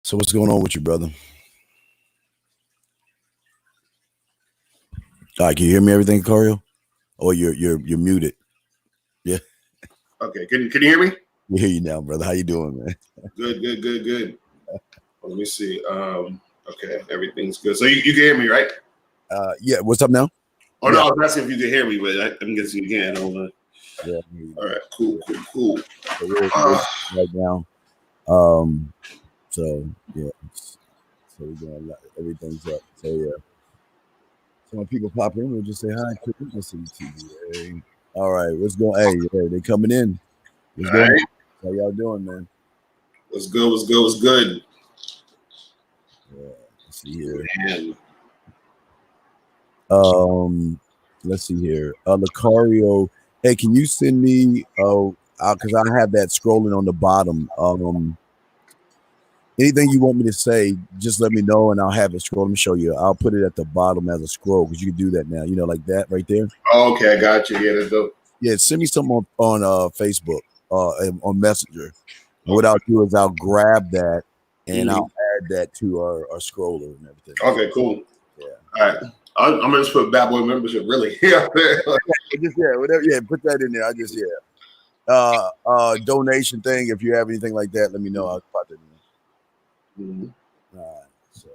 So what's going on with you, brother? All right, can you hear me? Everything, Corio? Oh, you're muted. Yeah, Okay, can you hear me? we hear you now, brother. How you doing, man? Good. Let me see. Okay, everything's good. So you can hear me, right? Yeah. What's up now? Oh no, Yeah. I was asking if you can hear me, but I'm guessing you can. Hold on. Yeah. All right, cool. So we're Uh, right now. Um. So yeah. So we're doing a lot. Everything's up. So yeah. So when people pop in, we'll just say hi. Let's see TBA. All right. What's going? Hey, they coming in. What's all going right, on? How y'all doing, man? what's good? Yeah. Let's see here. Man, Um, let's see here. Locario. Hey, can you send me? Oh, because I have that scrolling on the bottom. Anything you want me to say, just let me know, and I'll have it scroll. Let me show you. I'll put it at the bottom as a scroll because you can do that now. You know, like that right there. okay, I got you. Yeah, that's dope. Yeah, send me something on Facebook, and on Messenger. And what Okay, I'll do is I'll grab that and Mhm. I'll add that to our scroller and everything. Okay, cool. Yeah. All right, I'm gonna just put Bad Boy membership. Really? Yeah. Just whatever. Yeah, put that in there. I just donation thing. If you have anything like that, let me know. I'll put it Mhm. in. All right. So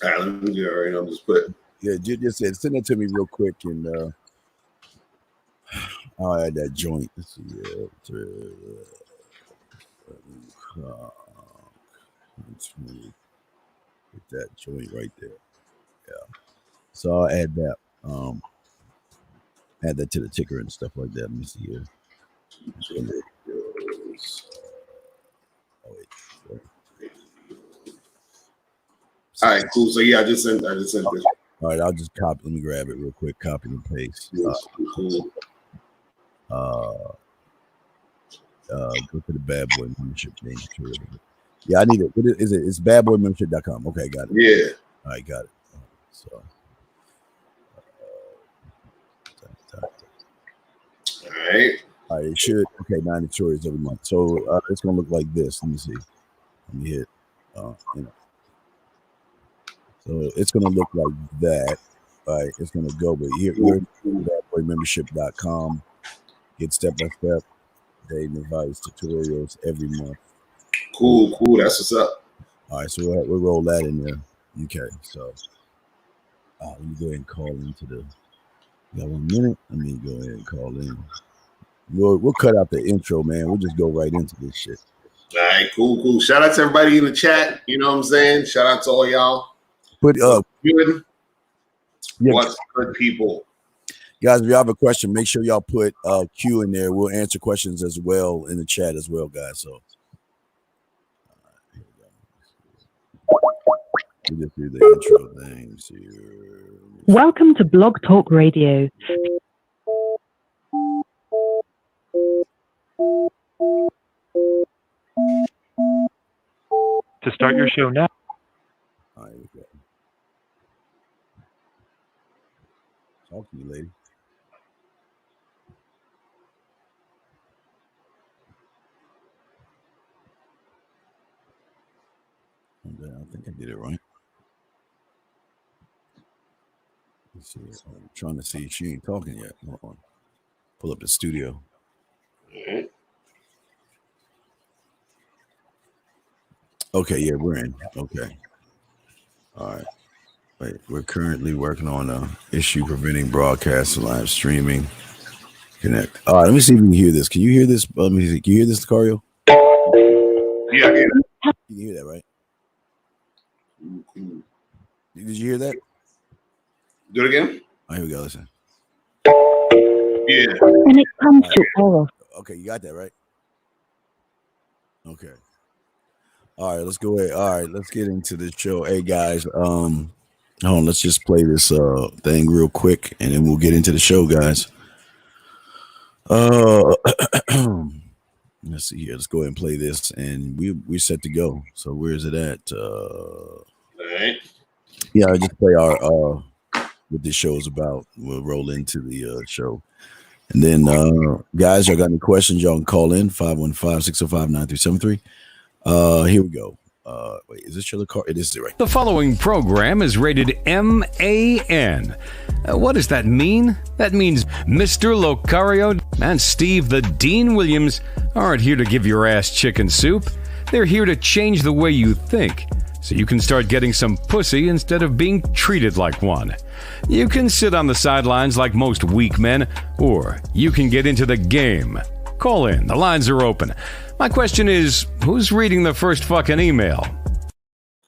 All right, let me do it right. I'm just put. yeah, just send it to me real quick, and I'll add that joint. Let's see. Put that joint right there. Yeah. So I'll add that. Add that to the ticker and stuff like that. Let me see here. Oh, wait. All right, cool. So yeah, I just sent this. All right, I'll just copy. Let me grab it real quick. Copy and paste. Cool. Go to the Bad Boy membership thing. Yeah, I need it. What is it? It's badboymembership.com. Okay, got it. Yeah. All right, got it. So, All right. all right, it should. Okay, 90 stories every month. So it's gonna look like this. Let me see. Let me hit. So it's gonna look like that. All right, it's gonna go. But here, badboymembership.com. Get step by step dating advice tutorials every month. Cool. That's what's up. All right, so we'll roll that in there. Okay, so let me go ahead and call into the. You got 1 minute? Let me go ahead and call in. We'll cut out the intro, man. We'll just go right into this shit. All right, cool. Shout out to everybody in the chat. You know what I'm saying? Shout out to all y'all. But good. Yeah, What's good, people? guys, if you have a question, make sure y'all put Q in there. We'll answer questions as well in the chat as well, guys. So we just do the intro things here. Welcome to Blog Talk Radio. To start your show now. All right, okay. Talk to you, lady. Okay, I think I did it right. Let's see. I'm trying to see. She ain't talking yet. Hold on. Pull up the studio. Mm-hmm. Okay, yeah, we're in. Okay. All right. Wait, we're currently working on a issue preventing broadcast and live streaming. Connect. All right, let me see if you can hear this. Can you hear this? Let me see. Can you hear this, Locario? Yeah. You can hear that, right? Cool. Did you hear that? Do it again. Oh, here we go. Listen. Yeah. When it comes to oral. Okay, you got that, right? Okay. All right, let's go ahead. All right, let's get into the show. Hey guys, hold on, let's just play this thing real quick and then we'll get into the show, guys. Let's see here. Let's go ahead and play this and we're set to go. So where is it at? All right. Yeah, I just play our what this show is about. We'll roll into the show. And then guys, y'all got any questions, y'all can call in 515-605-9373. Here we go. Wait, is this your Locario? It is right. The following program is rated MAN. What does that mean? That means Mr. Locario and Steve the Dean Williams aren't here to give your ass chicken soup. They're here to change the way you think, so you can start getting some pussy instead of being treated like one. You can sit on the sidelines like most weak men, or you can get into the game. Call in. The lines are open. My question is, who's reading the first fucking email?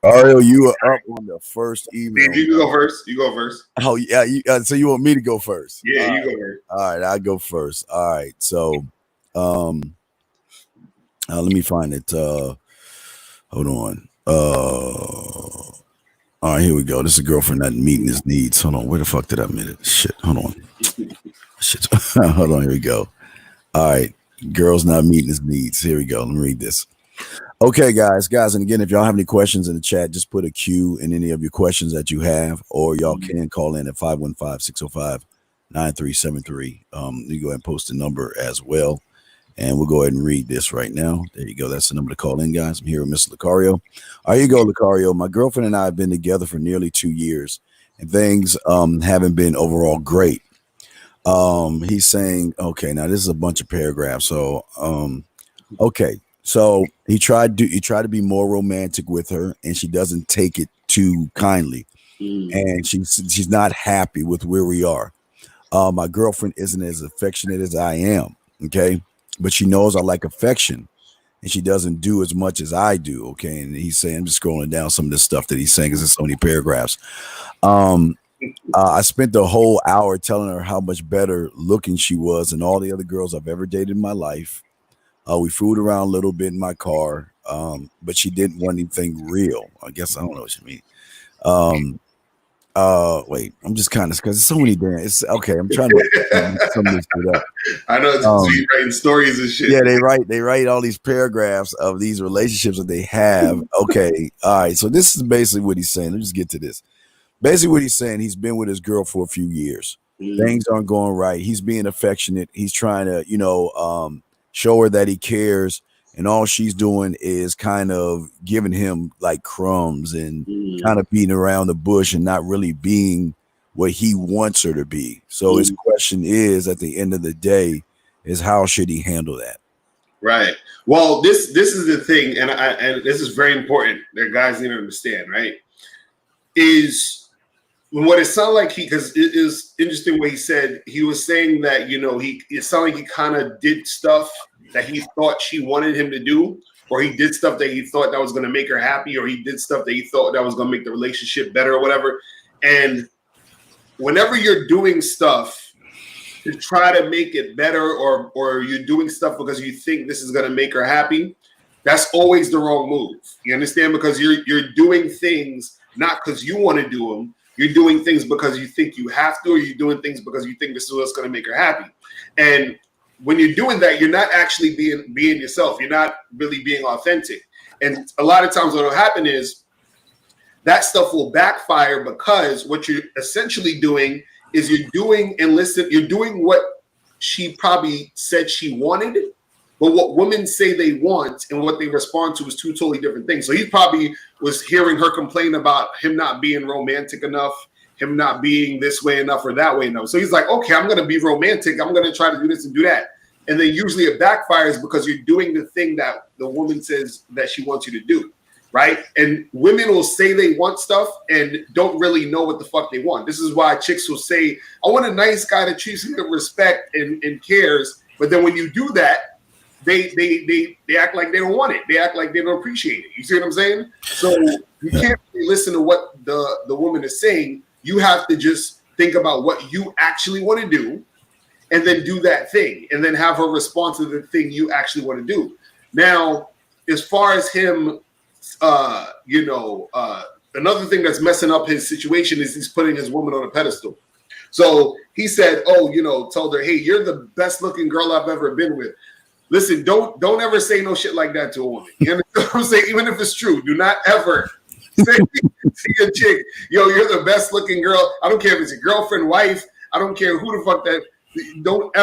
Ariel, you are up on the first email. You go first. You go first. Oh, yeah. So you want me to go first? Yeah, you go first. All right, I'll go first. All right. So, let me find it. Hold on. All right, here we go. This is a girlfriend not meeting his needs. Hold on. Where the fuck did I admit it? Shit. Hold on. Shit. Hold on. Here we go. All right. Girls not meeting his needs. Here we go. Let me read this. Okay, guys. And again, if y'all have any questions in the chat, just put a Q in any of your questions that you have, or y'all can call in at 515-605-9373. You go ahead and post the number as well. And we'll go ahead and read this right now. There you go. That's the number to call in, guys. I'm here with Mr. Locario. Here you go, Locario. My girlfriend and I have been together for nearly 2 years, and things haven't been overall great. He's saying, okay, now this is a bunch of paragraphs. So, okay. So he tried to be more romantic with her, and she doesn't take it too kindly. And she's not happy with where we are. My girlfriend isn't as affectionate as I am. Okay. But she knows I like affection, and she doesn't do as much as I do. Okay. And he's saying, I'm just scrolling down some of this stuff that he's saying because there's so many paragraphs. I spent the whole hour telling her how much better looking she was than all the other girls I've ever dated in my life. We fooled around a little bit in my car, but she didn't want anything real. I guess I don't know what you mean. Wait, I'm just kind of because there's so many damn. It's okay. I'm trying to sum this shit up. I know it's writing stories and shit. Yeah, they write all these paragraphs of these relationships that they have. Okay, all right. So this is basically what he's saying. Let's just get to this. Basically, what he's saying, he's been with his girl for a few years. Things aren't going right. He's being affectionate. He's trying to, show her that he cares. And all she's doing is kind of giving him like crumbs and kind of beating around the bush and not really being what he wants her to be. So his question is, at the end of the day, is how should he handle that? Right. Well, this is the thing, and this is very important that guys need to understand, right? Is what it sounded like because it is interesting what he said. He was saying that, it sounded like he kind of did stuff that he thought she wanted him to do, or he did stuff that he thought that was going to make her happy, or he did stuff that he thought that was going to make the relationship better or whatever. And whenever you're doing stuff to try to make it better, or you're doing stuff because you think this is going to make her happy, that's always the wrong move. You understand? Because you're doing things not because you want to do them. You're doing things because you think you have to, or you're doing things because you think this is what's going to make her happy. And when you're doing that, you're not actually being yourself. You're not really being authentic. And a lot of times what will happen is that stuff will backfire, because what you're essentially doing is you're doing what she probably said she wanted, but what women say they want and what they respond to is two totally different things. So he probably was hearing her complain about him not being romantic enough, him not being this way enough or that way enough. So he's like, okay, I'm going to be romantic. I'm going to try to do this and do that. And then usually it backfires because you're doing the thing that the woman says that she wants you to do, right? And women will say they want stuff and don't really know what the fuck they want. This is why chicks will say, I want a nice guy that treats me with respect and cares. But then when you do that, they act like they don't want it. They act like they don't appreciate it. You see what I'm saying? So you can't really listen to what the woman is saying. You have to just think about what you actually want to do, and then do that thing, and then have her respond to the thing you actually want to do. Now, as far as him, another thing that's messing up his situation is he's putting his woman on a pedestal. So he said, told her, hey, you're the best looking girl I've ever been with. Listen, don't ever say no shit like that to a woman. You understand what I'm saying? Even if it's true, do not ever say to a chick, yo, you're the best looking girl. I don't care if it's your girlfriend, wife. I don't care who the fuck that. Don't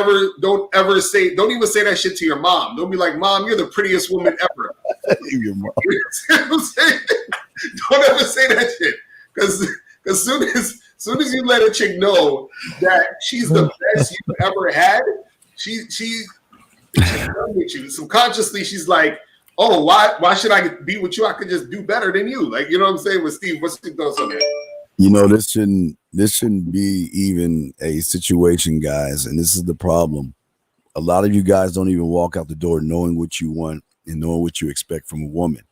ever say. Don't even say that shit to your mom. Don't be like, Mom, you're the prettiest woman ever. Your mom. You know what I'm saying? Don't ever say that shit. Because soon as you let a chick know that she's the best you've ever had, she's done with you. Subconsciously, she's like, oh, why should I be with you? I could just do better than you. Like, you know what I'm saying? With Steve, what's your thoughts on that? You know, this shouldn't be even a situation, guys, and this is the problem. A lot of you guys don't even walk out the door knowing what you want and knowing what you expect from a woman.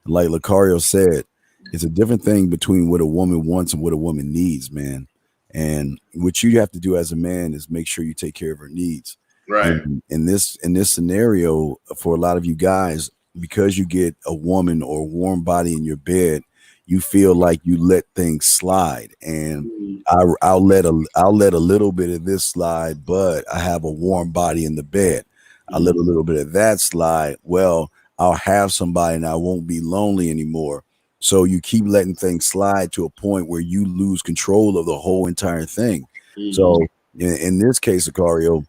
And like Locario said, it's a different thing between what a woman wants and what a woman needs, man. And what you have to do as a man is make sure you take care of her needs. Right. And in this scenario, for a lot of you guys, because you get a woman or a warm body in your bed, you feel like you let things slide, and I'll let a little bit of this slide, but I have a warm body in the bed. I let a little bit of that slide. Well, I'll have somebody and I won't be lonely anymore. So you keep letting things slide to a point where you lose control of the whole entire thing. So in this case, Locario,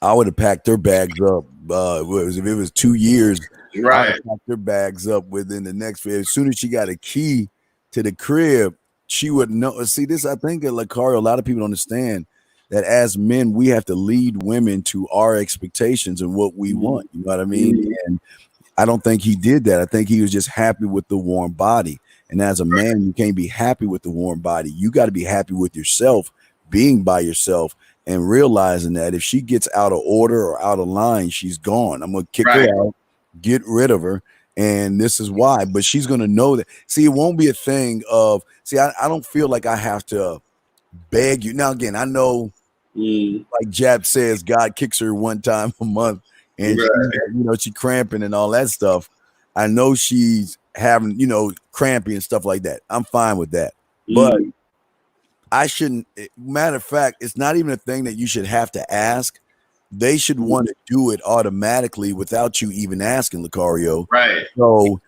I would have packed their bags up. If it was 2 years, right, I would pack their bags up within the next. As soon as she got a key to the crib, she would know. See, this I think at Locario, a lot of people don't understand that as men, we have to lead women to our expectations and what we want. You know what I mean? And I don't think he did that. I think he was just happy with the warm body. And as a man, you can't be happy with the warm body. You got to be happy with yourself, being by yourself, and realizing that if she gets out of order or out of line, she's gone. I'm going to kick her out, get rid of her. And this is why. But she's going to know that. See, it won't be a thing of, I don't feel like I have to beg you. Now, again, I know, like Jap says, God kicks her one time a month. And she cramping and all that stuff. I know she's having, crampy and stuff like that. I'm fine with that. But I shouldn't. Matter of fact, it's not even a thing that you should have to ask. They should want to do it automatically without you even asking, Locario. Right. So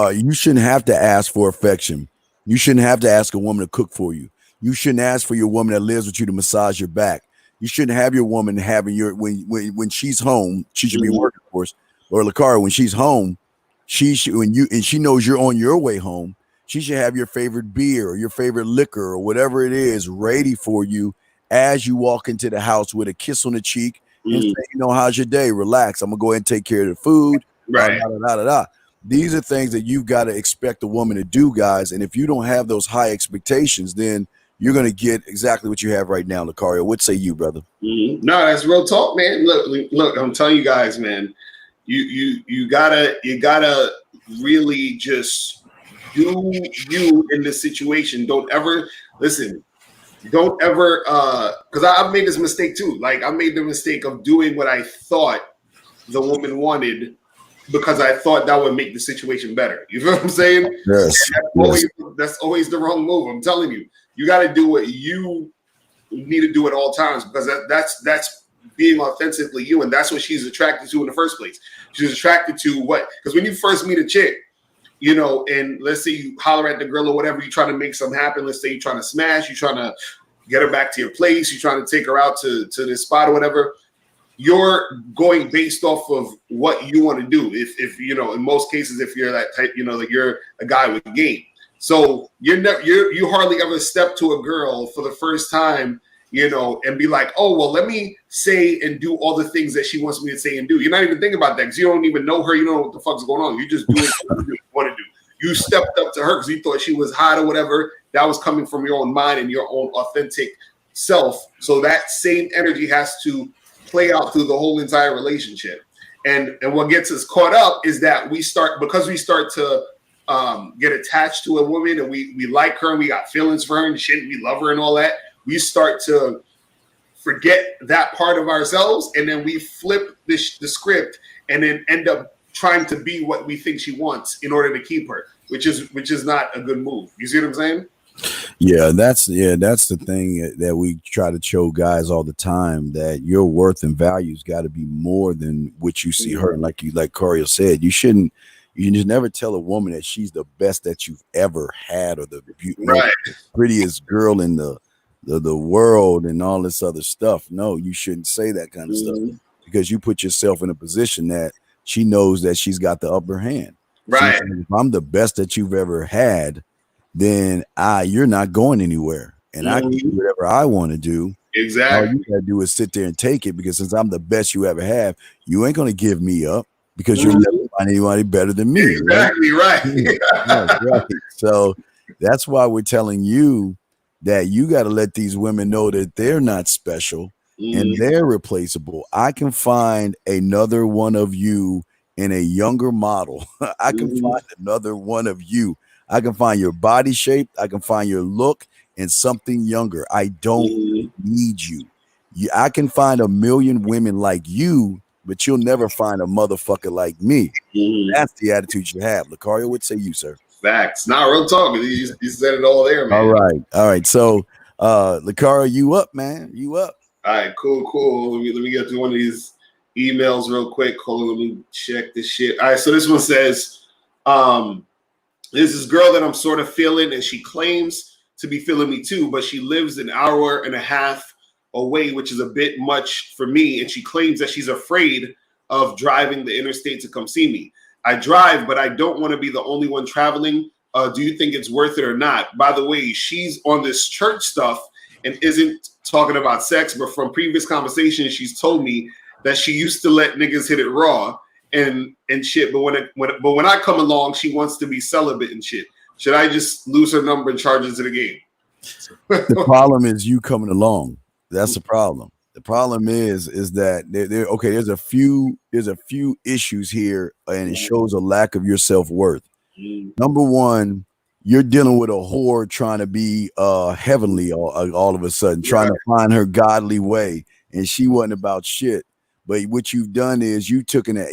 you shouldn't have to ask for affection. You shouldn't have to ask a woman to cook for you. You shouldn't ask for your woman that lives with you to massage your back. You shouldn't have your woman having your when she's home. She should be working, of course. Or Locario, when she's home, she knows you're on your way home. She should have your favorite beer or your favorite liquor or whatever it is ready for you as you walk into the house with a kiss on the cheek and say, how's your day? Relax. I'm gonna go ahead and take care of the food. Right. These are things that you've got to expect a woman to do, guys. And if you don't have those high expectations, then you're going to get exactly what you have right now, Locario. What say you, brother? No, that's real talk, man. Look, I'm telling you guys, man, you gotta really just do you in this situation. Don't ever listen. Don't ever, because I've made this mistake too. Like, I made the mistake of doing what I thought the woman wanted because I thought that would make the situation better. You know what I'm saying? Yes. That's always the wrong move. I'm telling you. You got to do what you need to do at all times, because that's being authentically you, and that's what she's attracted to in the first place. She's attracted to what? Because when you first meet a chick, and let's say you holler at the girl or whatever, you try to make something happen. Let's say you're trying to smash, you're trying to get her back to your place, you're trying to take her out to this spot or whatever. You're going based off of what you want to do. If in most cases, if you're that type, that you're a guy with game. So you hardly ever step to a girl for the first time, and be like, oh, well, let me say and do all the things that she wants me to say and do. You're not even thinking about that because you don't even know her. You don't know what the fuck's going on. You just do what you want to do. You stepped up to her because you thought she was hot or whatever. That was coming from your own mind and your own authentic self. So that same energy has to play out through the whole entire relationship. And what gets us caught up is that we start to get attached to a woman and we like her and we got feelings for her and shit and we love her and all that. We start to forget that part of ourselves, and then we flip the script and then end up trying to be what we think she wants in order to keep her, which is not a good move. You see what I'm saying? Yeah, that's the thing that we try to show guys all the time, that your worth and value's got to be more than what you see her. And like Corio said, you just never tell a woman that she's the best that you've ever had or the prettiest girl in the world and all this other stuff. No, you shouldn't say that kind of stuff, because you put yourself in a position that she knows that she's got the upper hand. Right. If I'm the best that you've ever had, then you're not going anywhere, and I can do whatever I want to do. All Exactly. you gotta do is sit there and take it, because since I'm the best you ever have, you ain't gonna give me up, because you'll never find anybody better than me. Exactly right. Right. So that's why we're telling you that you got to let these women know that they're not special and they're replaceable. I can find another one of you in a younger model. I can find another one of you. I can find your body shape. I can find your look and something younger. I don't need you. I can find a million women like you, but you'll never find a motherfucker like me. That's the attitude you have. Locario, what say you, sir? Facts. Not real talk. You said it all there, man. All right. So, Locario, you up, man? You up? All right, cool. Let me get to one of these emails real quick. Hold on, let me check this shit. All right, so this one says, there's this girl that I'm sort of feeling, and she claims to be feeling me too, but she lives an hour and a half away, which is a bit much for me, and she claims that she's afraid of driving the interstate to come see me. I drive, but I don't want to be the only one traveling. Do you think it's worth it or not? By the way, she's on this church stuff and isn't talking about sex, but from previous conversations, she's told me that she used to let niggas hit it raw and shit. But when I come along, she wants to be celibate and shit. Should I just lose her number and charge it to the game? The problem is you coming along. That's the problem. The problem is that there's a few issues here, and it shows a lack of your self-worth. Number one, you're dealing with a whore trying to be heavenly all of a sudden, trying to find her godly way, and she wasn't about shit. But what you've done is you've taken an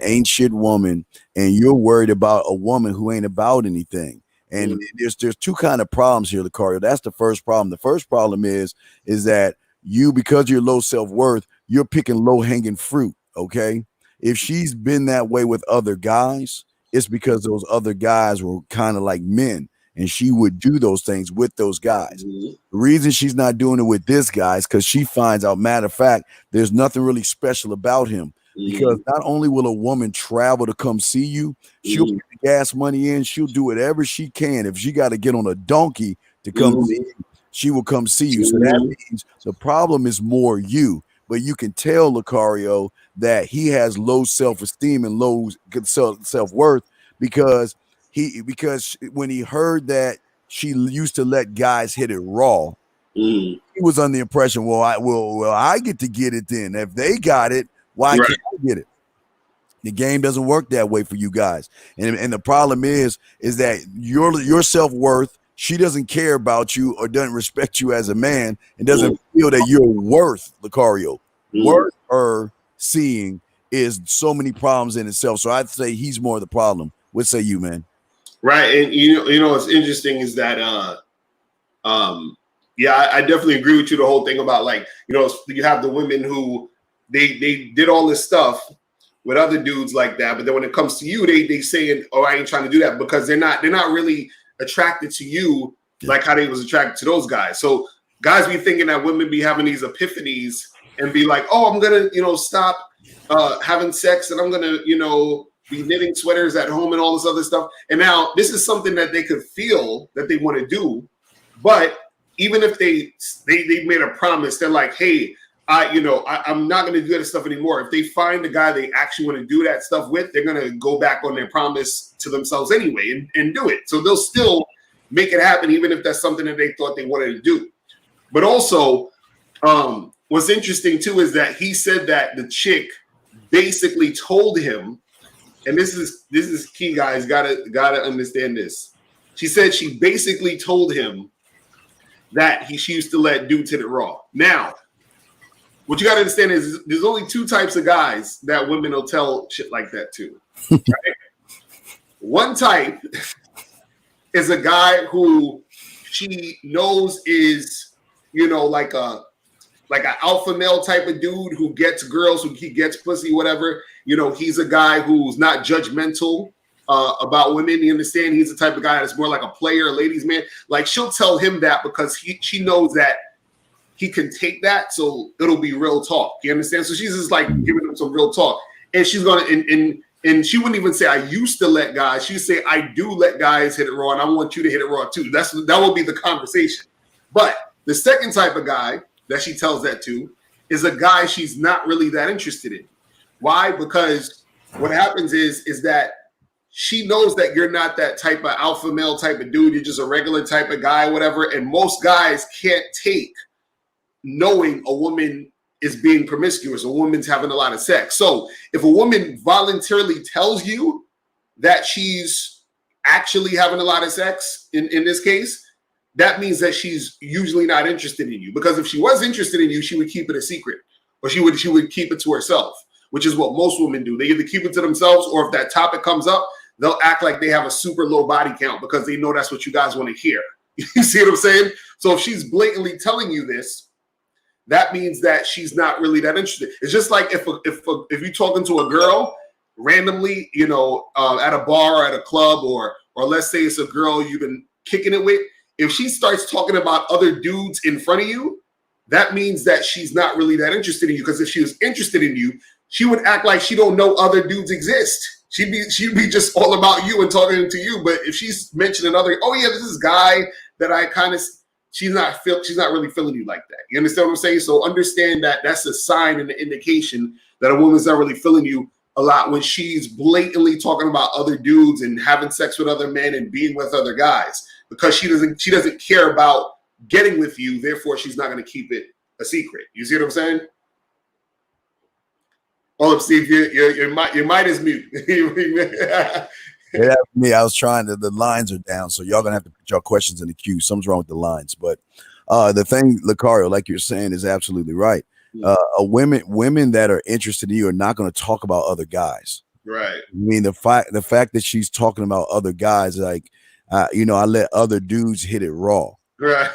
ancient woman, and you're worried about a woman who ain't about anything. And there's two kind of problems here, Locario. That's the first problem. The first problem is that you, because you're low self-worth, you're picking low-hanging fruit, okay? If she's been that way with other guys, it's because those other guys were kind of like men, and she would do those things with those guys. The reason she's not doing it with this guy is because she finds out, matter of fact, there's nothing really special about him. Because not only will a woman travel to come see you, she'll put the gas money in, she'll do whatever she can. If she got to get on a donkey to come see you, she will come see you. So that means the problem is more you. But you can tell Locario that he has low self-esteem and low self-worth because when he heard that she used to let guys hit it raw, he was under the impression, I get to get it then. If they got it, why can't I get it? The game doesn't work that way for you guys. And the problem is that your self-worth, she doesn't care about you or doesn't respect you as a man and doesn't feel that you're worth, Locario. Worth her seeing is so many problems in itself. So I'd say he's more the problem. What say you, man? Right. And you know what's interesting is that I definitely agree with you. The whole thing about, like, you have the women who they did all this stuff with other dudes like that, but then when it comes to you, they saying, "Oh, I ain't trying to do that," because they're not really attracted to you like how they was attracted to those guys. So guys be thinking that women be having these epiphanies and be like, "Oh, I'm gonna stop having sex and I'm gonna be knitting sweaters at home and all this other stuff." And now this is something that they could feel that they want to do, but even if they made a promise, they're like, "Hey, I'm not going to do that stuff anymore." If they find the guy they actually want to do that stuff with, they're going to go back on their promise to themselves anyway and do it. So they'll still make it happen, even if that's something that they thought they wanted to do. But also, what's interesting too is that he said that the chick basically told him, and this is key, guys. Gotta understand this. She said she basically told him that she used to let dudes hit it raw. Now, what you got to understand is there's only two types of guys that women will tell shit like that to. Right? One type is a guy who she knows is, like an alpha male type of dude who gets girls, he gets pussy, whatever. He's a guy who's not judgmental about women. You understand? He's the type of guy that's more like a player, a ladies' man. Like, she'll tell him that because she knows that he can take that, so it'll be real talk. You understand? So she's just like giving him some real talk, and she's gonna and And she wouldn't even say, I used to let guys. She'd say, I do let guys hit it raw, and I want you to hit it raw too. That will be the conversation. But the second type of guy that she tells that to is a guy she's not really that interested in. Why? Because what happens is that she knows that you're not that type of alpha male type of dude. You're just a regular type of guy, whatever. And most guys can't take knowing a woman is being promiscuous, a woman's having a lot of sex. So if a woman voluntarily tells you that she's actually having a lot of sex in this case, that means that she's usually not interested in you. Because if she was interested in you, she would keep it a secret, or she would keep it to herself, which is what most women do. They either keep it to themselves, or if that topic comes up, they'll act like they have a super low body count because they know that's what you guys want to hear. You see what I'm saying? So if she's blatantly telling you this, that means that she's not really that interested. It's just like if you're talking to a girl randomly, at a bar or at a club, or let's say it's a girl you've been kicking it with. If she starts talking about other dudes in front of you, that means that she's not really that interested in you. Because if she was interested in you, she would act like she don't know other dudes exist. She'd be just all about you and talking to you. But if she's mentioning other, oh yeah, this is guy that I kind of. She's not really feeling you like that. You understand what I'm saying? So understand that that's a sign and an indication that a woman's not really feeling you a lot when she's blatantly talking about other dudes and having sex with other men and being with other guys, because she doesn't care about getting with you. Therefore, she's not going to keep it a secret. You see what I'm saying? Hold up, Steve. Your mic is mute. Yeah, me. I was trying to. The lines are down, so y'all gonna have to put your questions in the queue. Something's wrong with the lines, but the thing, Locario, like you're saying, is absolutely right. Women that are interested in you are not going to talk about other guys. Right. I mean, the fact that she's talking about other guys, like, I let other dudes hit it raw. Right.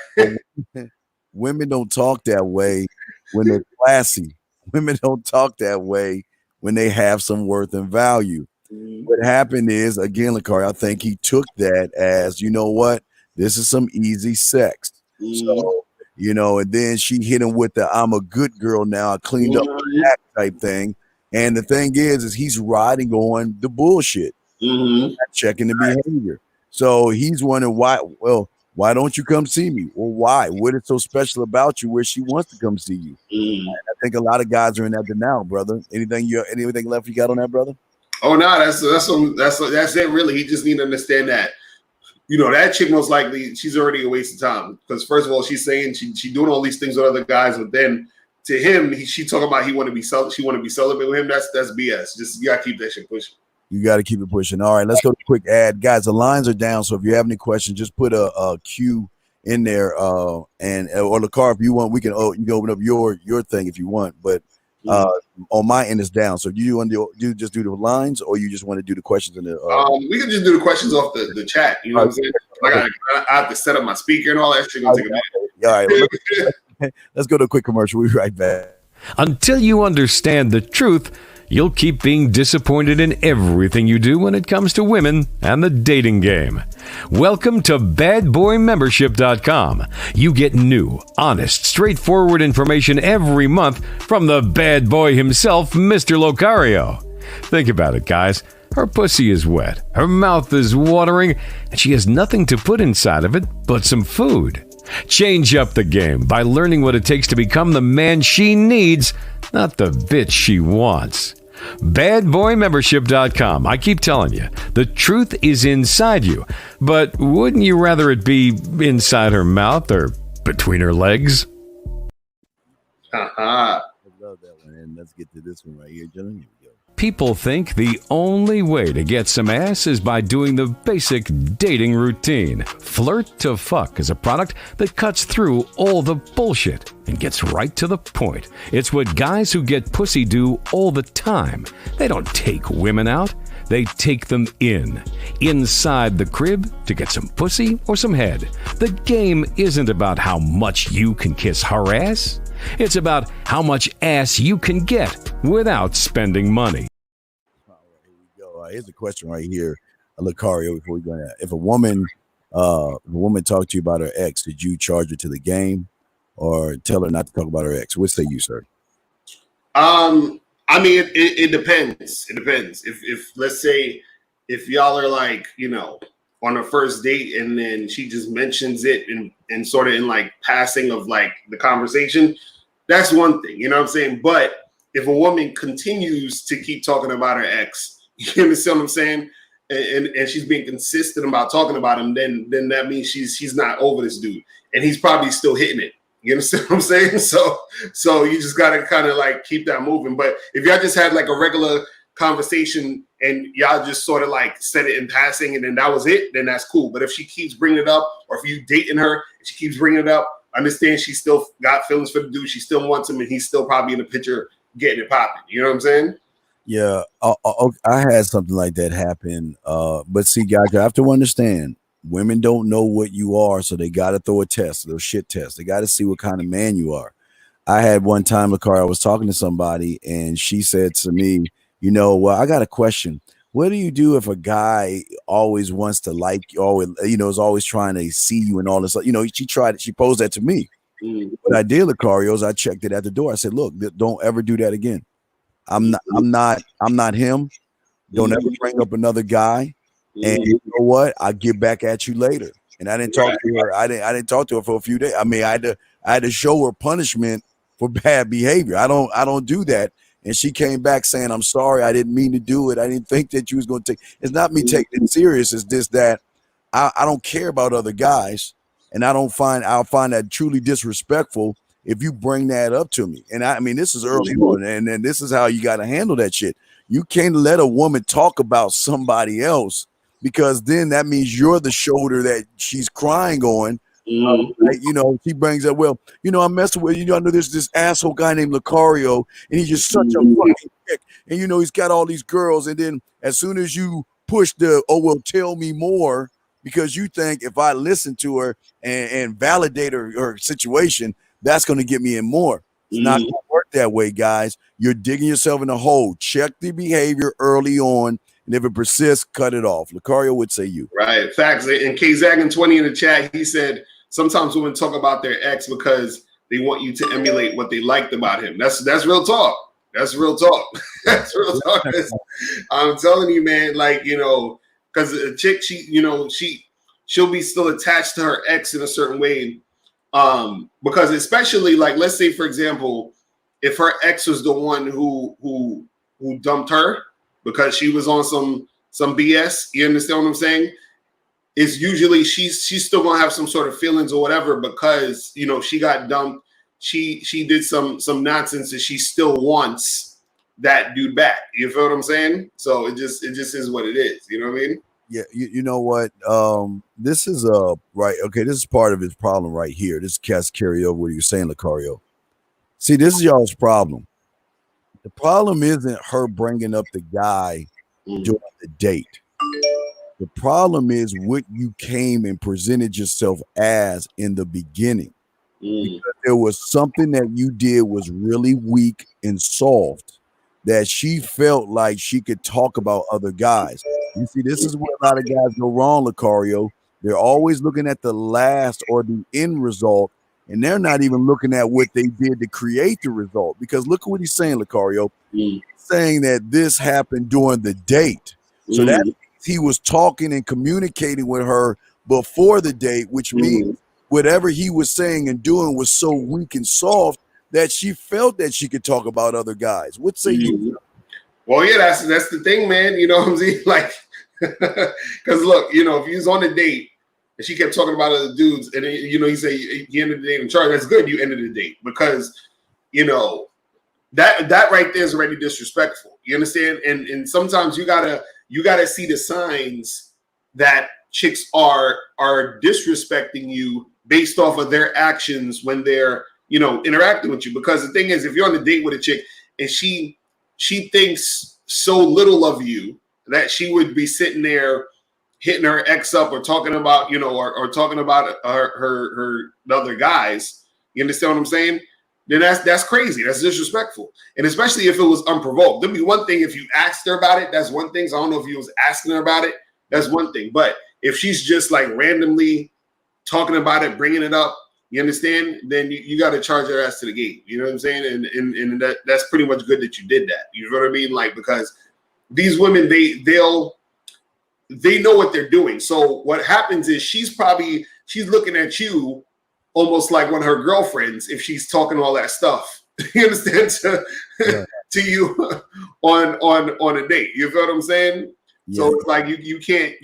Women don't talk that way when they're classy. Women don't talk that way when they have some worth and value. What happened is, again, Locario, I think he took that as, you know what, this is some easy sex. So, and then she hit him with the I'm a good girl now, I cleaned up that type thing. And the thing is he's riding on the bullshit, not checking the behavior. So he's wondering why don't you come see me? Well, why? What is so special about you where she wants to come see you? I think a lot of guys are in that denial, brother. Anything left you got on that, brother? Oh no, that's it. Really, he just need to understand that. That chick most likely she's already a waste of time, because first of all, she's saying she doing all these things with other guys, but then to him, she talking about she want to be celibate with him. That's BS. Just you gotta keep that shit pushing. You got to keep it pushing. All right, let's go to a quick ad, guys. The lines are down, so if you have any questions, just put a Q in there, or the car if you want. You can open up your thing if you want, but. On my end is down. So do you want to just do the lines, or you just want to do the questions in the? We can just do the questions off the chat. You know what I'm saying? Like I have to set up my speaker and all that shit. Gonna take a minute. All right, well, let's go to a quick commercial. We'll be right back. Until you understand the truth, you'll keep being disappointed in everything you do when it comes to women and the dating game. Welcome to badboymembership.com. You get new, honest, straightforward information every month from the bad boy himself, Mr. Locario. Think about it, guys. Her pussy is wet, her mouth is watering, and she has nothing to put inside of it but some food. Change up the game by learning what it takes to become the man she needs, not the bitch she wants. Badboymembership.com. I keep telling you, the truth is inside you. But wouldn't you rather it be inside her mouth or between her legs? I love that one. And let's get to this one right here, gentlemen. Here we go. People think the only way to get some ass is by doing the basic dating routine. Flirt to Fuck is a product that cuts through all the bullshit and gets right to the point. It's what guys who get pussy do all the time. They don't take women out. They take them inside the crib to get some pussy or some head. The game isn't about how much you can kiss her ass. It's about how much ass you can get without spending money. All right, here we go. Here's a question right here, Locario. Before we go in, if a woman talked to you about her ex, did you charge her to the game or tell her not to talk about her ex? What say you, sir? I mean, it depends. It depends. If let's say if y'all are like, you know, on a first date and then she just mentions it and sort of in like passing of like the conversation, that's one thing, you know what I'm saying? But if a woman continues to keep talking about her ex, you understand what I'm saying? And she's being consistent about talking about him, then that means she's not over this dude. And he's probably still hitting it. You understand what I'm saying? So you just gotta kind of like keep that moving. But if y'all just had like a regular conversation and y'all just sort of like said it in passing and then that was it, then that's cool. But if she keeps bringing it up, or if you dating her and she keeps bringing it up, understand she still got feelings for the dude. She still wants him, and he's still probably in the picture getting it popping. You know what I'm saying? Yeah, I had something like that happen. But see, guys, you have to understand, women don't know what you are, so they got to throw a test, a little shit test. They got to see what kind of man you are. I had one time, Locario, I was talking to somebody, and she said to me, you know, well, I got a question. What do you do if a guy always wants to like you, always, you know, is always trying to see you and all this? You know, she posed that to me. What I did, Locario, is I checked it at the door. I said, look, don't ever do that again. I'm not him. Don't ever bring up another guy. And you know what? I'll get back at you later. And I didn't talk to her. I didn't talk to her for a few days. I mean, I had to show her punishment for bad behavior. I don't do that. And she came back saying, I'm sorry, I didn't mean to do it. I didn't think that you was going to take. It's not me taking it serious. It's just that I don't care about other guys. And I'll find that truly disrespectful if you bring that up to me. And I mean, this is early on, and this is how you got to handle that shit. You can't let a woman talk about somebody else, because then that means you're the shoulder that she's crying on. Like, you know, she brings up, well, you know, I'm messing with, you know, I know there's this asshole guy named Locario, and he's just such a fucking dick. And, you know, he's got all these girls. And then as soon as you push the, oh, well, tell me more, because you think if I listen to her and validate her situation, that's going to get me in more. It's not going to work that way, guys. You're digging yourself in a hole. Check the behavior early on, and if it persists, cut it off. Locario would say you. Right. Facts. And K-Zaggin20 in the chat, he said, sometimes women talk about their ex because they want you to emulate what they liked about him. That's real talk. That's real talk. That's real talk. I'm telling you, man, like, you know, because a chick, she'll be still attached to her ex in a certain way. Because especially like, let's say, for example, if her ex was the one who dumped her because she was on some BS, you understand what I'm saying? It's usually she's still gonna have some sort of feelings or whatever, because, you know, she got dumped, she did some nonsense, and she still wants that dude back. You feel what I'm saying? So it just is what it is. You know what I mean? Yeah, you know what? This is right. Okay, this is part of his problem right here. This cast carry over what you're saying, Locario. See, this is y'all's problem. The problem isn't her bringing up the guy during the date. The problem is what you came and presented yourself as in the beginning. Because there was something that you did was really weak and soft, that she felt like she could talk about other guys. You see, this is where a lot of guys go wrong, Locario. They're always looking at the last or the end result, and they're not even looking at what they did to create the result. Because look at what he's saying, Locario. He's saying that this happened during the date. So that means he was talking and communicating with her before the date, which means whatever he was saying and doing was so weak and soft that she felt that she could talk about other guys. What say you? Well, yeah, that's the thing, man. You know what I'm saying? Like, because look, you know, if he was on a date and she kept talking about other dudes, and you know, he say he ended the date in charge, that's good. You ended the date, because, you know, that right there is already disrespectful. You understand? And sometimes you gotta see the signs that chicks are disrespecting you based off of their actions when they're, you know, interacting with you. Because the thing is, if you're on a date with a chick and she thinks so little of you that she would be sitting there hitting her ex up or talking about, you know, or talking about her the other guys, you understand what I'm saying? Then that's crazy. That's disrespectful. And especially if it was unprovoked. There'd be one thing if you asked her about it. That's one thing. So I don't know if you was asking her about it. That's one thing. But if she's just like randomly talking about it, bringing it up, you understand? Then you got to charge your ass to the game. You know what I'm saying? And that's pretty much good that you did that. You know what I mean? Like, because these women, they know what they're doing. So what happens is she's looking at you almost like one of her girlfriends if she's talking all that stuff. You understand? To you on a date. You feel what I'm saying? Yeah. So it's like you can't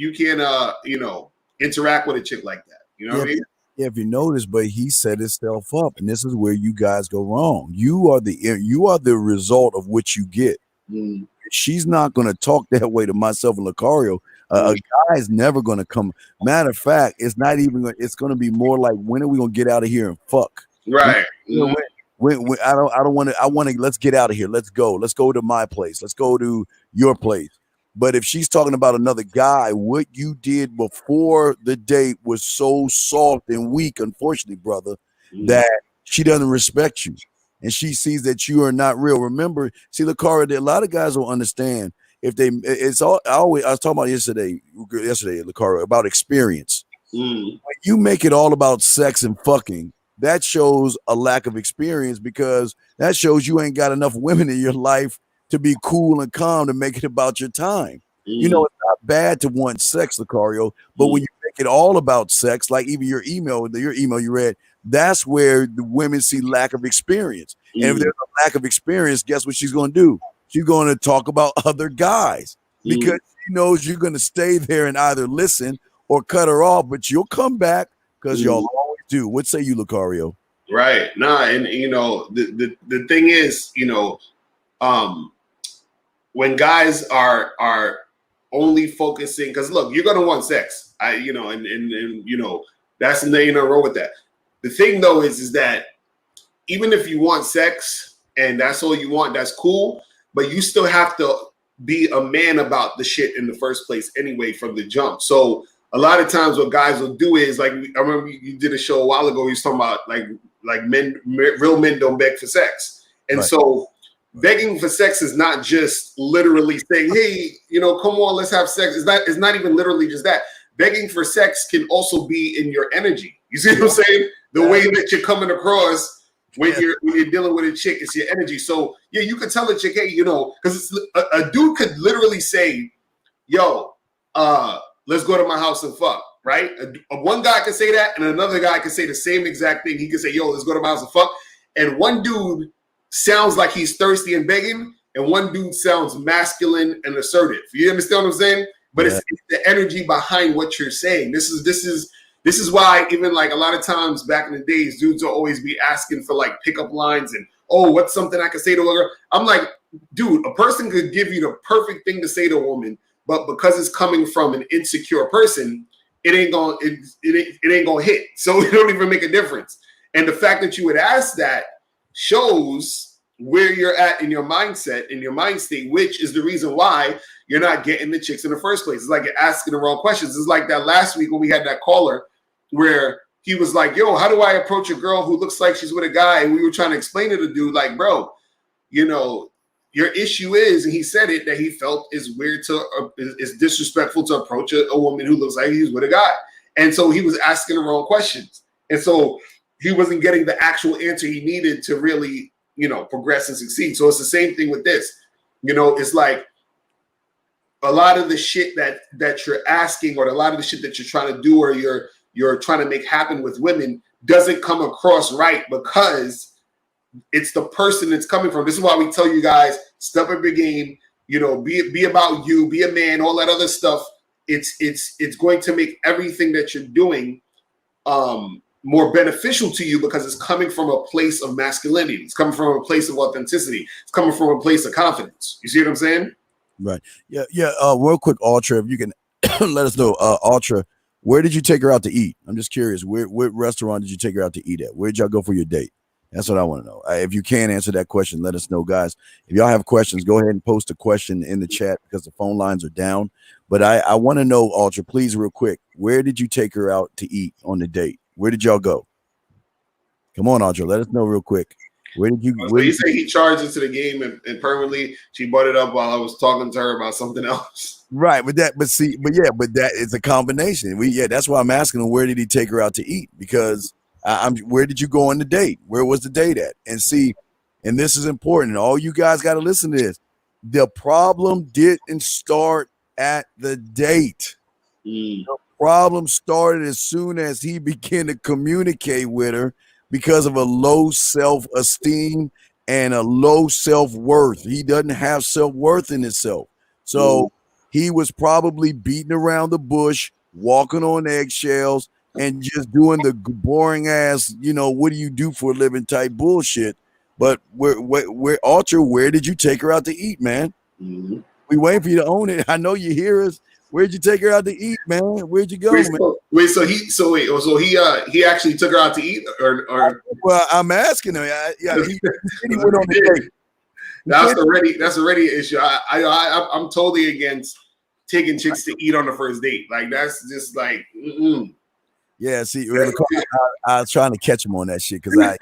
interact with a chick like that. You know what I mean? Yeah, if you notice, but he set himself up, and this is where you guys go wrong. You are the result of what you get. Mm. She's not going to talk that way to myself and Locario. A guy is never going to come. Matter of fact, it's not even. It's going to be more like, when are we going to get out of here and fuck? Right. When I don't want to. I want to. Let's get out of here. Let's go. Let's go to my place. Let's go to your place. But if she's talking about another guy, what you did before the date was so soft and weak, unfortunately, brother, that she doesn't respect you. And she sees that you are not real. Remember, see, Locario, a lot of guys will understand if they, it's all, I was talking about yesterday, Locario, about experience. When you make it all about sex and fucking, that shows a lack of experience, because that shows you ain't got enough women in your life to be cool and calm to make it about your time. You know, it's not bad to want sex, Locario, but when you make it all about sex, like even your email you read, that's where the women see lack of experience. And if there's a lack of experience, guess what she's going to do? She's going to talk about other guys, because she knows you're going to stay there and either listen or cut her off, but you'll come back, because y'all always do. What say you, Locario? Right. Nah, and the thing is, when guys are only focusing, because look, you're gonna want sex. And that's ain't no wrong with that. The thing though is that even if you want sex and that's all you want, that's cool, but you still have to be a man about the shit in the first place anyway from the jump. So a lot of times what guys will do is, like, I remember you did a show a while ago, you was talking about like real men don't beg for sex. And so begging for sex is not just literally saying, hey, come on, let's have sex. It's not even literally just that. Begging for sex can also be in your energy. You see what I'm saying? The way that you're coming across when you're dealing with a chick, it's your energy. So yeah, you could tell a chick, hey, because a dude could literally say, yo, let's go to my house and fuck, right? One guy could say that, and another guy could say the same exact thing. He could say, yo, let's go to my house and fuck. And one dude sounds like he's thirsty and begging, and one dude sounds masculine and assertive. You understand what I'm saying? But it's the energy behind what you're saying. This is why, even like a lot of times back in the days, dudes will always be asking for like pickup lines and, oh, what's something I can say to a girl? I'm like, dude, a person could give you the perfect thing to say to a woman, but because it's coming from an insecure person, it ain't gonna hit. So it don't even make a difference. And the fact that you would ask that shows where you're at in your mindset, in your mind state, which is the reason why you're not getting the chicks in the first place. It's like you're asking the wrong questions. It's like that last week when we had that caller where he was like, yo, how do I approach a girl who looks like she's with a guy? And we were trying to explain to the dude, like, bro, your issue is, and he said it, that he felt is weird is disrespectful to approach a woman who looks like he's with a guy. And so he was asking the wrong questions. And so he wasn't getting the actual answer he needed to really, progress and succeed. So it's the same thing with this. It's like a lot of the shit that you're asking, or a lot of the shit that you're trying to do, or you're trying to make happen with women, doesn't come across right, because it's the person it's coming from. This is why we tell you guys, step up your game, be about you, be a man, all that other stuff. It's going to make everything that you're doing more beneficial to you, because it's coming from a place of masculinity. It's coming from a place of authenticity. It's coming from a place of confidence. You see what I'm saying? Right. Yeah. Real quick, Ultra, if you can let us know, Ultra, where did you take her out to eat? I'm just curious. What restaurant did you take her out to eat at? Where did y'all go for your date? That's what I want to know. If you can answer that question, let us know, guys. If y'all have questions, go ahead and post a question in the chat, because the phone lines are down. But I want to know, Ultra, please, real quick, where did you take her out to eat on the date? Where did y'all go? Come on, Ultra, let us know real quick. Where did you? So he said he charged into the game and permanently she brought it up while I was talking to her about something else. Right, but that is a combination. That's why I'm asking him, where did he take her out to eat? Because Where did you go on the date? Where was the date at? And see, and this is important. All you guys got to listen to this. The problem didn't start at the date. The problem started as soon as he began to communicate with her because of a low self-esteem and a low self-worth. He doesn't have self-worth in himself. So he was probably beating around the bush, walking on eggshells, and just doing the boring ass, what do you do for a living type bullshit. But Ultra, where did you take her out to eat, man? We waiting for you to own it. I know you hear us. Where'd you take her out to eat, man? Where'd you go, man? So he actually took her out to eat, or well, I'm asking him. He went on the date. That's already an issue. I'm totally against taking chicks to eat on the first date. Like that's just like. Yeah, see, I was trying to catch him on that shit because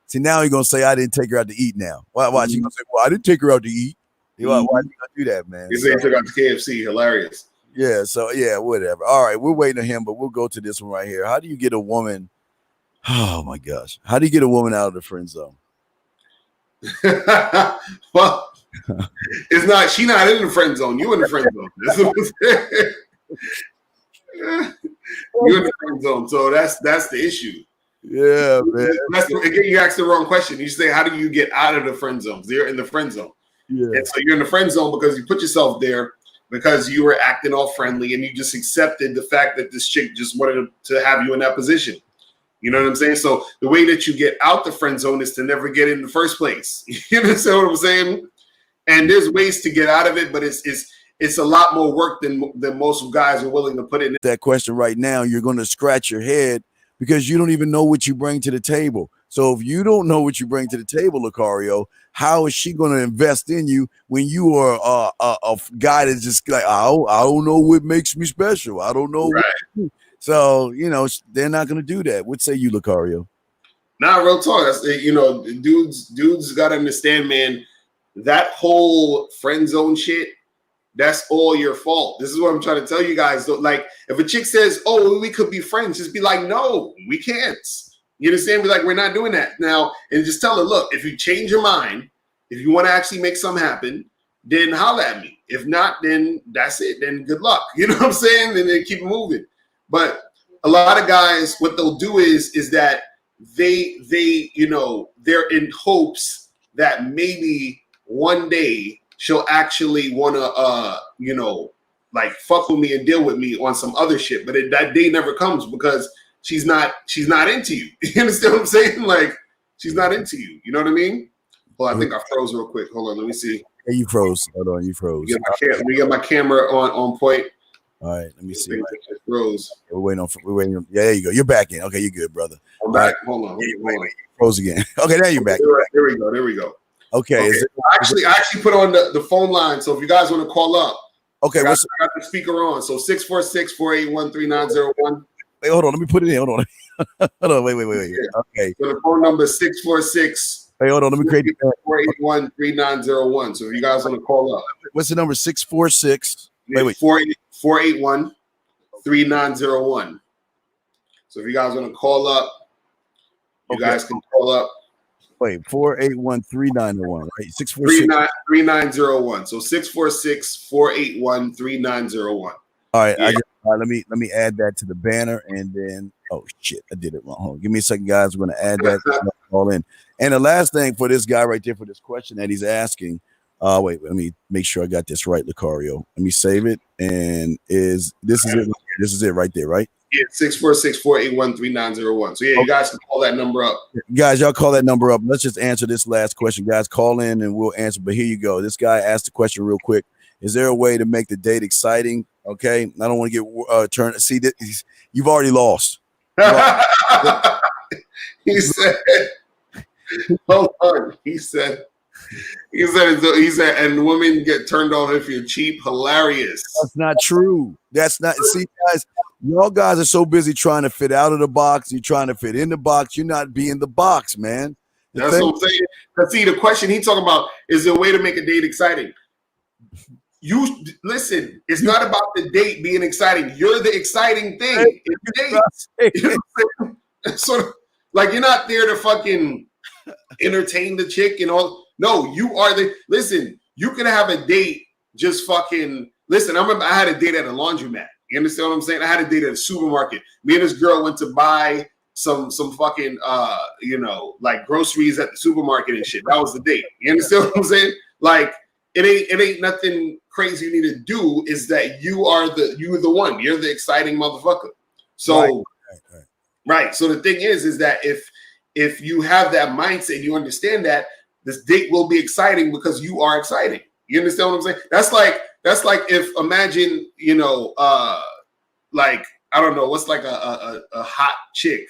see now he's gonna say I didn't take her out to eat. Now, watch, he's gonna say, "Well, I didn't take her out to eat." Why you gonna do that, man? He said he took out to KFC. Hilarious. Yeah, so yeah, whatever. All right, we're waiting on him, but we'll go to this one right here. How do you get a woman? Oh my gosh, how do you get a woman out of the friend zone? Well, it's not. She not in the friend zone. You in the friend zone. That's what I'm saying. You're in the friend zone, so that's the issue. Yeah, man. Again, you asked the wrong question. You say, how do you get out of the friend zone? You're in the friend zone. Yeah. And so you're in the friend zone because you put yourself there because you were acting all friendly and you just accepted the fact that this chick just wanted to have you in that position. You know what I'm saying? So the way that you get out the friend zone is to never get in the first place. You understand what I'm saying? And there's ways to get out of it, but it's a lot more work than most guys are willing to put in. That question right now, you're going to scratch your head because you don't even know what you bring to the table. So if you don't know what you bring to the table, Locario, how is she going to invest in you when you are a guy that's just like, I don't know what makes me special. I don't know. Right. So, they're not going to do that. What say you, Locario? Nah, real talk. That's, dudes got to understand, man, that whole friend zone shit, that's all your fault. This is what I'm trying to tell you guys. Like, if a chick says, oh, we could be friends, just be like, no, we can't. You understand? Be like, we're not doing that now. And just tell her, look, if you change your mind, if you want to actually make something happen, then holler at me. If not, then that's it. Then good luck. You know what I'm saying? Then they keep moving. But a lot of guys, what they'll do is that they're in hopes that maybe one day she'll actually want to, like fuck with me and deal with me on some other shit. But that day never comes because she's not into you. You understand what I'm saying? Like, she's not into you. You know what I mean? Well, I think I froze real quick. Hold on, let me see. Hey, you froze. Hold on, you froze. Let me get my camera on point. All right, let me see. It froze. We're waiting on. Yeah, there you go. You're back in. Okay, you're good, brother. I'm back. Hold on. Froze again. Okay, there you're back. There we go. Okay. I actually put on the phone line. So if you guys want to call up, okay, I got the speaker on. So 646-481-3901. Wait, hold on. Let me put it in. Hold on. Hold on. Wait. Yeah. Okay. So the phone number is 646. Wait, hold on. Let me create 481-3901. So if you guys want to call up, what's the number? 646. Wait. 481-3901. So if you guys want to call up, you guys can call up. Wait, 481-3901, right? 646-3901. So 646-481-3901. All right, yeah. Let me add that to the banner, and then shit, I did it wrong. Hold on. Give me a second, guys. We're gonna add that all in. And the last thing for this guy right there for this question that he's asking. Wait, let me make sure I got this right, Locario. Let me save it. And this is it? This is it right there, right? Yeah, 646-481-3901. So yeah, you guys can call that number up. Guys, y'all call that number up. Let's just answer this last question. Guys, call in and we'll answer. But here you go. This guy asked the question real quick. Is there a way to make the date exciting? Okay. I don't want to get turned. See, you've already lost. He said, hold on. He said, and women get turned off if you're cheap. Hilarious. That's not true. That's not. See, guys, y'all guys are so busy trying to fit out of the box. You're trying to fit in the box. You're not being the box, man. That's what I'm saying. But see, the question he talking about is there a way to make a date exciting? You listen. It's not about the date being exciting. You're the exciting thing. It's dates. Sort of like you're not there to fucking entertain the chick and all. No, you are the listen. You can have a date just fucking listen. I remember I had a date at a laundromat. You understand what I'm saying? I had a date at a supermarket. Me and this girl went to buy some fucking like groceries at the supermarket and shit. That was the date. You understand what I'm saying? Like it ain't nothing crazy you need to do. Is that you're the one. You're the exciting motherfucker. So right. So the thing is that if you have that mindset, you understand that this date will be exciting because you are exciting. You understand what I'm saying? That's like if imagine, like I don't know, what's like a hot chick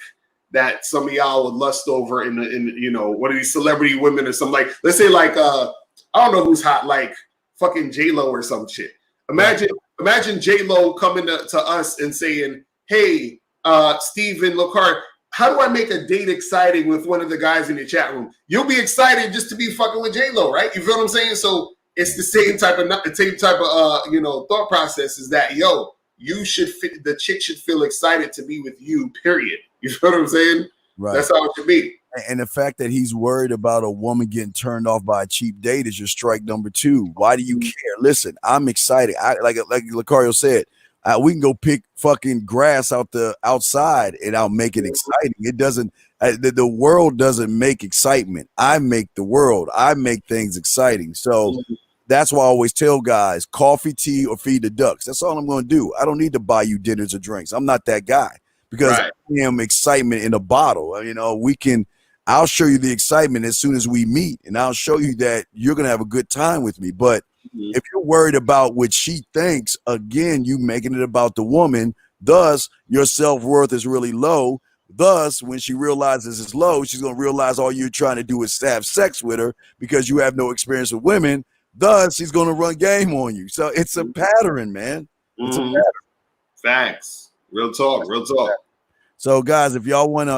that some of y'all would lust over in one of these celebrity women or something, like let's say like I don't know who's hot, like fucking J-Lo or some shit. Imagine J-Lo coming to us and saying, hey, Steven Locario, how do I make a date exciting with one of the guys in your chat room? You'll be excited just to be fucking with J-Lo, right? You feel what I'm saying? So it's the same type of thought process. Is that the chick should feel excited to be with you. Period. You feel what I'm saying? Right. That's how it should be. And the fact that he's worried about a woman getting turned off by a cheap date is your strike number 2. Why do you care? Listen, I'm excited. Like Locario said. We can go pick fucking grass outside and I'll make it exciting. It doesn't. The world doesn't make excitement. I make the world. I make things exciting. So that's why I always tell guys: coffee, tea, or feed the ducks. That's all I'm going to do. I don't need to buy you dinners or drinks. I'm not that guy because I am excitement in a bottle. I'll show you the excitement as soon as we meet, and I'll show you that you're going to have a good time with me. But if you're worried about what she thinks, again, you making it about the woman. Thus, your self-worth is really low. Thus, when she realizes it's low, she's going to realize all you're trying to do is have sex with her because you have no experience with women. Thus, she's going to run game on you. So it's a pattern, man. It's a pattern. Facts. Real talk. So, guys, if y'all want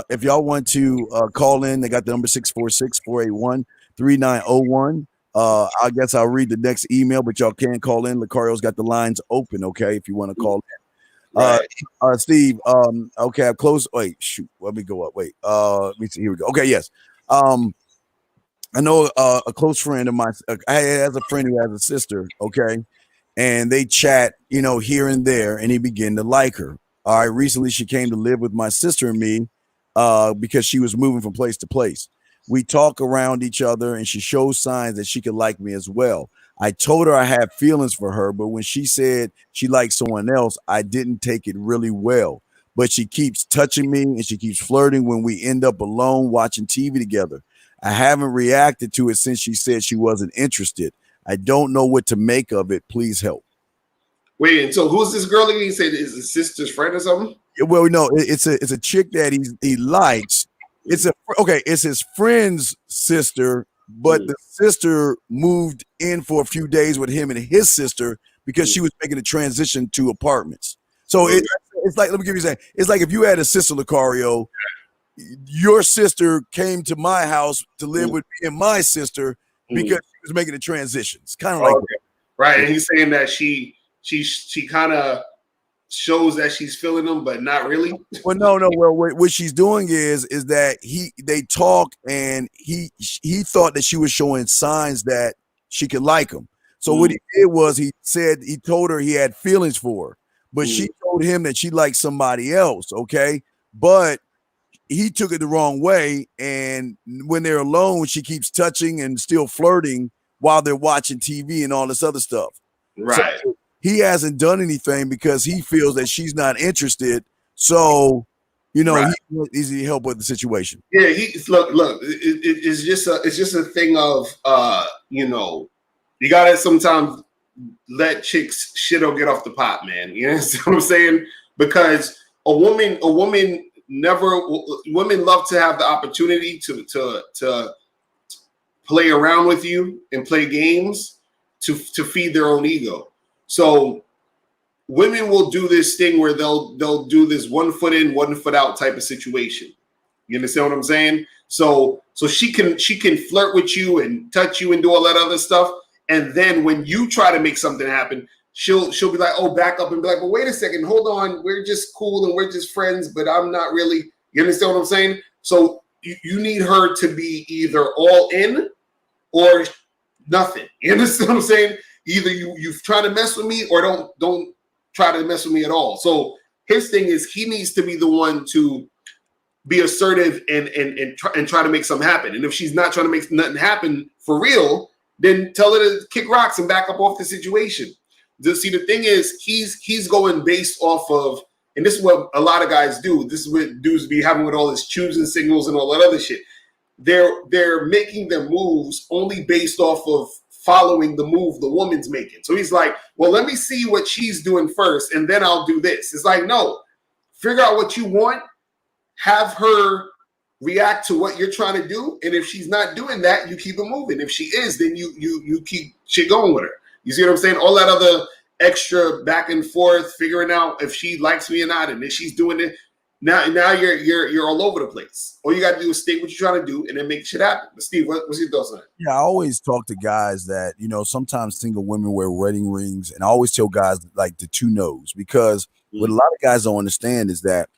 to call in, they got the number 646-481-3901. I guess I'll read the next email, but y'all can call in. Locario's got the lines open, okay, if you want to call in. Steve, okay, I've closed. Wait, shoot. Let me go up. Wait, let me see. Here we go. Okay, yes. I know a close friend of mine. I has a friend who has a sister, okay, and they chat, here and there, and he began to like her. All right, recently she came to live with my sister and me because she was moving from place to place. We talk around each other, and she shows signs that she could like me as well. I told her I had feelings for her, but when she said she liked someone else, I didn't take it really well. But she keeps touching me, and she keeps flirting when we end up alone watching TV together. I haven't reacted to it since she said she wasn't interested. I don't know what to make of it. Please help. Wait, and so who's this girl again? You said is his sister's friend or something? Well, no, it's a chick that he likes. It's his friend's sister, but the sister moved in for a few days with him and his sister because she was making a transition to apartments. So it's like, let me give you a second. It's like if you had a sister, Locario, your sister came to my house to live with me and my sister because she was making a transition. It's kind of like that. Right. And he's saying that she kind of shows that she's feeling them, but not really. Well, no. Well, what she's doing is that they talk, and he thought that she was showing signs that she could like him. So what he did was he told her he had feelings for her, but she told him that she liked somebody else. Okay, but he took it the wrong way, and when they're alone, she keeps touching and still flirting while they're watching TV and all this other stuff. Right. So he hasn't done anything because he feels that she's not interested. So, he needs to help with the situation. Yeah, look. It's just a thing of you gotta sometimes let chicks shit or get off the pot, man. You know what I'm saying? Because women love to have the opportunity to play around with you and play games to feed their own ego. So women will do this thing where they'll do this 1 foot in, 1 foot out type of situation. You understand what I'm saying? So she can flirt with you and touch you and do all that other stuff. And then when you try to make something happen, she'll be like, oh, back up and be like, well, wait a second, hold on. We're just cool and we're just friends, but I'm not really. You understand what I'm saying? So you need her to be either all in or nothing. You understand what I'm saying? Either you try to mess with me or don't try to mess with me at all. So his thing is he needs to be the one to be assertive and try to make something happen. And if she's not trying to make nothing happen for real, then tell her to kick rocks and back up off the situation. See, the thing is, he's going based off of, and this is what a lot of guys do. This is what dudes be having with all this choosing signals and all that other shit. They're making their moves only based off of following the move the woman's making. So he's like, well, let me see what she's doing first, and then I'll do this. It's like, no, figure out what you want, have her react to what you're trying to do, and if she's not doing that, you keep it moving. If she is, then you keep shit going with her. You see what I'm saying? All that other extra back and forth, figuring out if she likes me or not, and if she's doing it. Now you're all over the place. All you got to do is state what you're trying to do, and then make shit happen. But Steve, what's your thoughts on it? Yeah, I always talk to guys that, sometimes single women wear wedding rings, and I always tell guys like the two no's, because what a lot of guys don't understand is that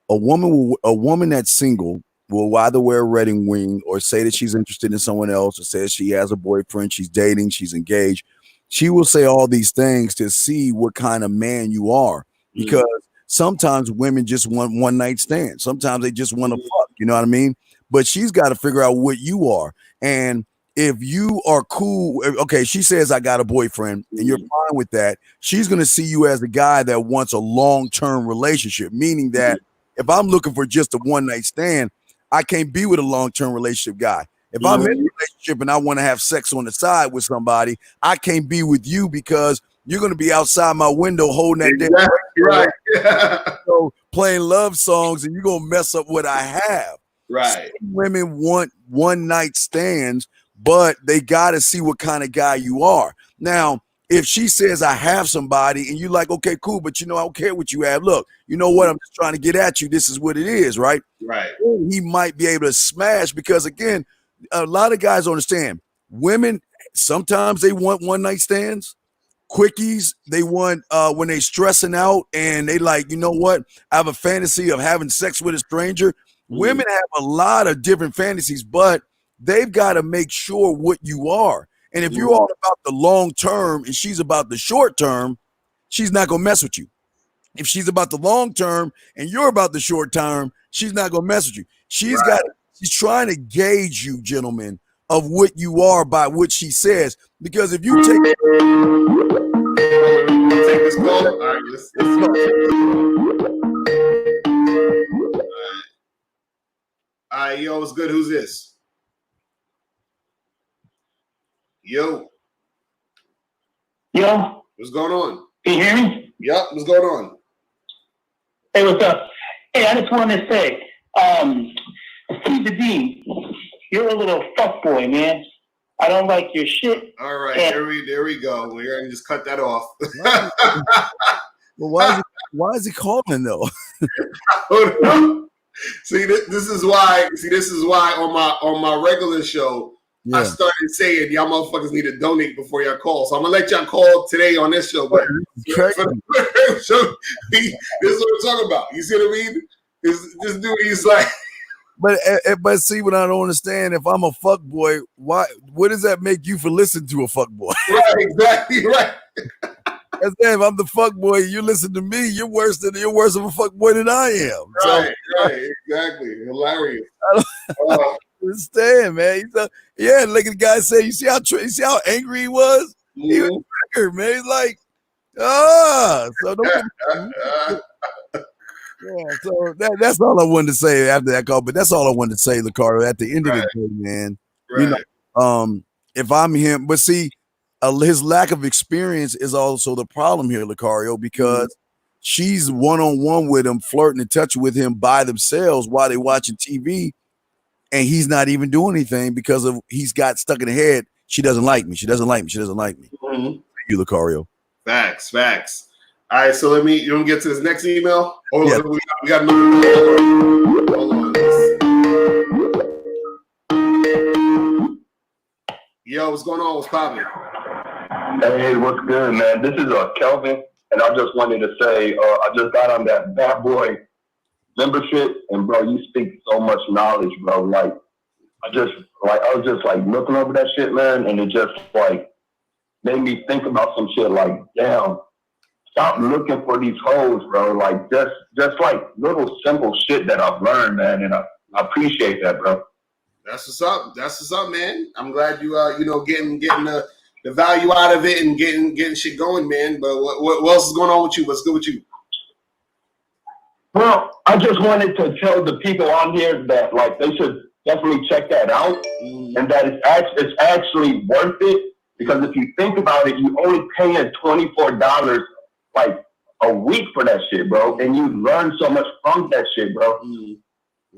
a woman that's single will either wear a wedding ring or say that she's interested in someone else, or says she has a boyfriend, she's dating, she's engaged. She will say all these things to see what kind of man you are, because sometimes women just want one night stands. Sometimes they just want to fuck, you know what I mean? But she's got to figure out what you are. And if you are cool, okay, she says, I got a boyfriend, and you're fine with that. She's going to see you as a guy that wants a long-term relationship, meaning that if I'm looking for just a one night stand, I can't be with a long-term relationship guy. If I'm in a relationship and I want to have sex on the side with somebody, I can't be with you because you're going to be outside my window holding that damn right. So playing love songs, and you're going to mess up what I have. Right. Some women want one night stands, but they got to see what kind of guy you are. Now, if she says I have somebody and you're like, okay, cool, but I don't care what you have. Look, you know what? I'm just trying to get at you. This is what it is, right? Right. He might be able to smash, because again, a lot of guys don't understand. Women, sometimes they want one night stands. Quickies, they want when they stressing out and they like, you know what? I have a fantasy of having sex with a stranger. Women have a lot of different fantasies, but they've got to make sure what you are. And if you're all about the long term and she's about the short term, she's not going to mess with you. If she's about the long term and you're about the short term, she's not going to mess with you. She's trying to gauge you, gentlemen, of what you are by what she says. Because if you take this call, all right, let's go. All right, yo, what's good? Who's this? Yo. What's going on? Can you hear me? Yep, what's going on? Hey, what's up? Hey, I just wanted to say, Steve the Dean, you're a little fuckboy, man. I don't like your shit. All right, there we go. We're gonna just cut that off. Well, why is he calling though? See, this is why. This is why on my regular show, I started saying y'all motherfuckers need to donate before y'all call. So I'm gonna let y'all call today on this show. But for the show, this is what I'm talking about. You see what I mean? This dude, he's like. But see, what I don't understand, if I'm a fuck boy, what does that make you for listening to a fuck boy? Right, exactly right. As if I'm the fuck boy, you listen to me, you're worse of a fuck boy than I am. Right, exactly. Hilarious. I don't understand, man. Like the guy said, you see how angry he was? Mm-hmm. He was triggered, man. He's like, so don't so that's all I wanted to say after that call. But that's all I wanted to say, Locario. At the end of the day, man, if I'm him, but see, his lack of experience is also the problem here, Locario, because she's one-on-one with him, flirting and touching with him by themselves while they're watching TV, and he's not even doing anything because he's got stuck in the head. She doesn't like me. She doesn't like me. She doesn't like me. Mm-hmm. You, Locario. Facts. All right, so you want to get to this next email? Oh, yeah. We got another. Hold on. Yo, what's going on? What's popping? Hey, what's good, man? This is Kelvin, and I just wanted to say I just got on that bad boy membership, and bro, you speak so much knowledge, bro. Like I was just like looking over that shit, man, and it just like made me think about some shit. Like, damn, stop looking for these hoes, bro. Like just like little simple shit that I've learned, man, and I appreciate that, bro. That's what's up. That's what's up, man. I'm glad you getting the value out of it and getting shit going, man. But what else is going on with you? What's good with you? Well, I just wanted to tell the people on here that like they should definitely check that out, and that it's actually worth it, because if you think about it, you only paying $24 like a week for that shit, bro, and you learn so much from that shit, bro.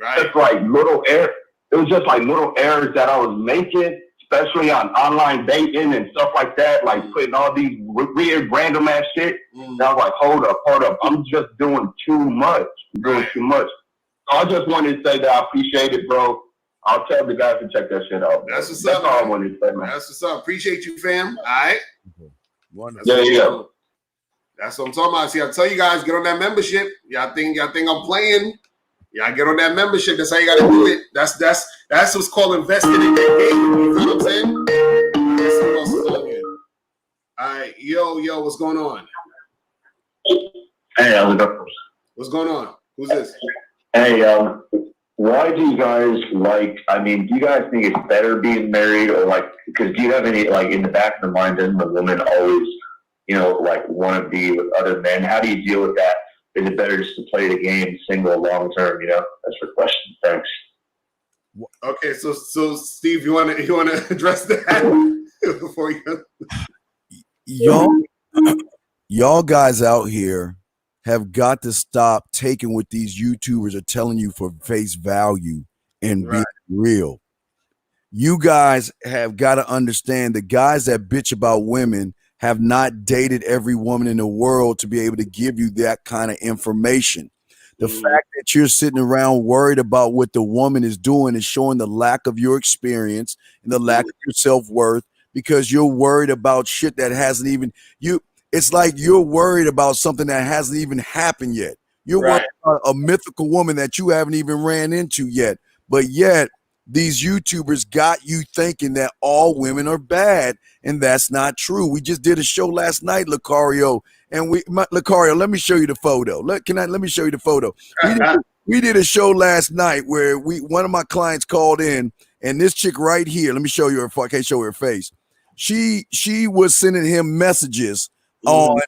Right. It's like it was just like little errors that I was making, especially on online dating and stuff like that, like putting all these weird random ass shit. And I was like, hold up, I'm just doing too much. So I just wanted to say that I appreciate it, bro. I'll tell the guys to check that shit out. That's what's up. That's all I wanted to say, man. That's what's up. Appreciate you, fam. All right. Wonderful. Yeah. That's what I'm talking about. See, I tell you guys, get on that membership. Y'all think I'm playing? Y'all get on that membership. That's how you got to do it. That's what's called investing in that game. You know what I'm saying? Let's see what else is on here. All right, yo, what's going on? Hey, how's it going? What's going on? Who's this? Hey, why do you guys do you guys think it's better being married, or because do you have any, in the back of the mind, doesn't the woman always, want to be with other men? How do you deal with that? Is it better just to play the game single long term? That's the question. Thanks. Okay, so Steve, you want to address that before you? Y'all guys out here have got to stop taking what these YouTubers are telling you for face value and being real. You guys have got to understand the guys that bitch about women have not dated every woman in the world to be able to give you that kind of information. The fact that you're sitting around worried about what the woman is doing is showing the lack of your experience and the lack of your self-worth, because you're worried about shit that hasn't even it's like you're worried about something that hasn't even happened yet. You're worried about a mythical woman that you haven't even ran into yet. But yet these YouTubers got you thinking that all women are bad, and that's not true. We just did a show last night, Locario, and Locario, let me show you the photo. Let me show you the photo. We did a show last night where one of my clients called in, and this chick right here, let me show you her. I can't show her face. She was sending him messages on.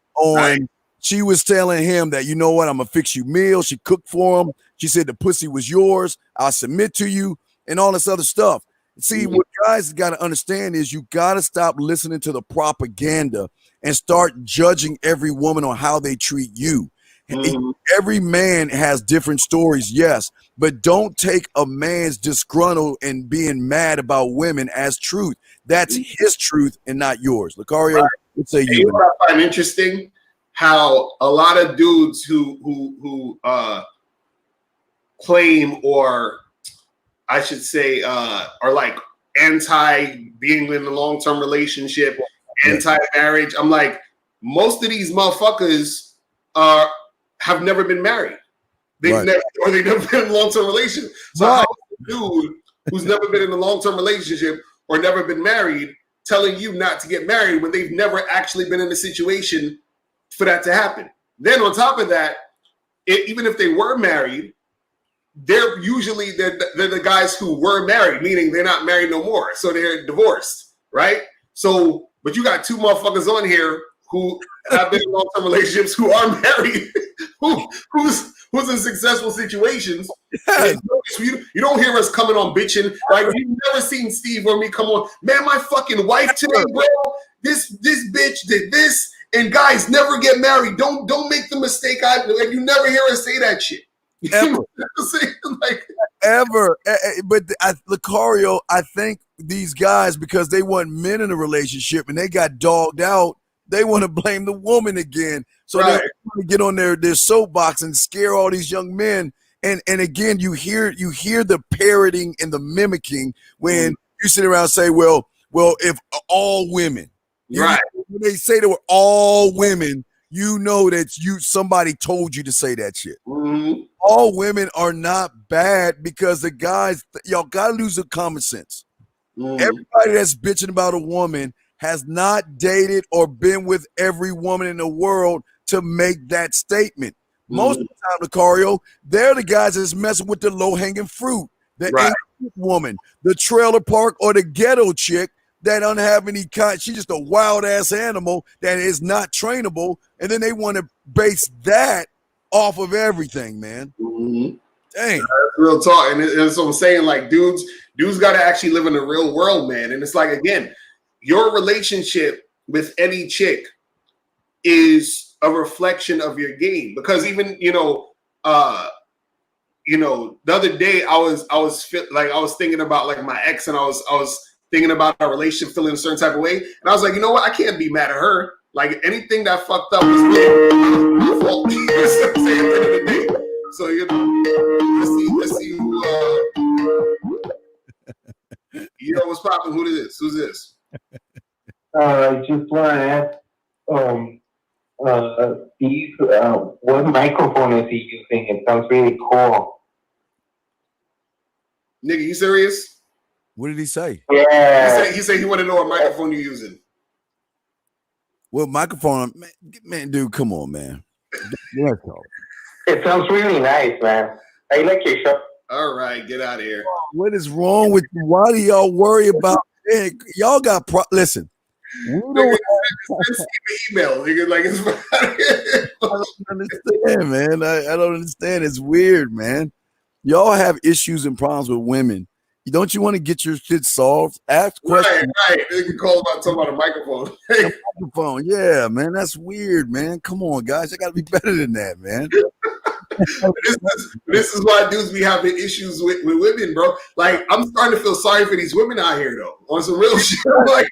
She was telling him that, you know what, I'm gonna fix you meals. She cooked for him. She said the pussy was yours. I'll submit to you, and all this other stuff. See, what guys got to understand is you got to stop listening to the propaganda and start judging every woman on how they treat you. Every man has different stories, yes, but don't take a man's disgruntled and being mad about women as truth. That's his truth and not yours. Locario, let's say you. What I find interesting, how a lot of dudes who claim, or I should say, are like anti being in a long-term relationship, anti-marriage. I'm like, most of these motherfuckers have never been married. They've never been in a long-term relationship. So how is a dude who's never been in a long-term relationship or never been married telling you not to get married when they've never actually been in a situation for that to happen? Then on top of that, even if they were married, they're the guys who were married, meaning they're not married no more, so they're divorced, right? So, but you got two motherfuckers on here who have been in long-term relationships, who are married, who's in successful situations. You don't hear us coming on bitching. Like, you've never seen Steve or me come on, man, my fucking wife today, bro, this bitch did this, and guys, never get married. Don't make the mistake you never hear us say that shit. Ever. Ever. But Locario, I think these guys, because they want men in a relationship and they got dogged out, they want to blame the woman again. So they want to get on their soapbox and scare all these young men. And again, you hear the parroting and the mimicking when you sit around and say, well, if all women, when they say they were all women, you know that somebody told you to say that shit. Mm-hmm. All women are not bad because the guys, y'all gotta lose the common sense. Mm-hmm. Everybody that's bitching about a woman has not dated or been with every woman in the world to make that statement. Most of the time, Locario, they're the guys that's messing with the low-hanging fruit, the Right. ain't woman, the trailer park or the ghetto chick that don't have any kind. She's just a wild-ass animal that is not trainable, and then they want to base that off of everything, man. Mm-hmm. Dang. That's real talk. And that's what I'm saying. Like, dudes got to actually live in the real world, man. And it's like, again, your relationship with any chick is a reflection of your game. Because even, the other day I was thinking about like my ex, and I was thinking about our relationship feeling a certain type of way. And I was like, you know what? I can't be mad at her. Like, anything that fucked up was really my fault. You know what I'm saying? At the end of the day. So, let's see who, what's popping? Who is this? Who's this? I just want to ask, Steve, what microphone is he using? It sounds really cool. Nigga, you serious? What did he say? Yeah. He said he wanted to know what microphone you're using. What microphone? Man, dude, come on, man. Let's go. It sounds really nice, man. I like your show. All right, get out of here. What is wrong with you? Why do y'all worry about it? Y'all got listen. We don't email. Nigga, like it's I don't understand, man. I don't understand. It's weird, man. Y'all have issues and problems with women. Don't you want to get your shit solved? Ask questions. Right. You can call about talking about a microphone. Microphone. Yeah, man. That's weird, man. Come on, guys. I gotta be better than that, man. This is why dudes be having issues with women, bro. Like, I'm starting to feel sorry for these women out here, though, on some real shit. Like,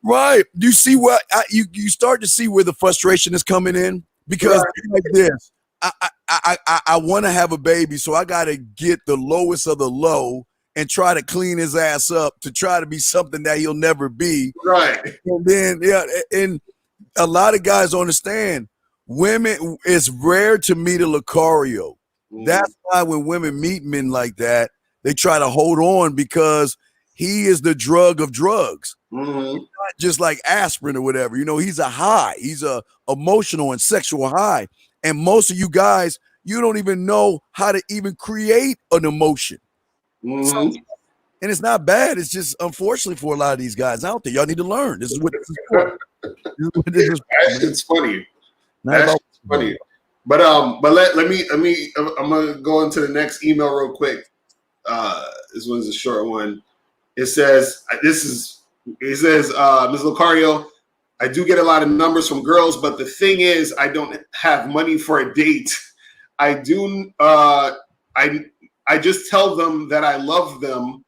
right. You see what you start to see where the frustration is coming in? Because like this, I want to have a baby, so I gotta get the lowest of the low and try to clean his ass up to try to be something that he'll never be. Right. And then and a lot of guys don't understand. Women, it's rare to meet a Locario. That's why when women meet men like that, they try to hold on because he is the drug of drugs. Not just like aspirin or whatever. He's a high. He's a emotional and sexual high. And most of you guys, you don't even know how to even create an emotion. And it's not bad. It's just unfortunately for a lot of these guys out there, y'all need to learn. This is what this is for. It's funny. That's funny. But let me I'm gonna go into the next email real quick. This one's a short one. It says Ms. Locario, I do get a lot of numbers from girls, but the thing is I don't have money for a date. I just tell them that I love them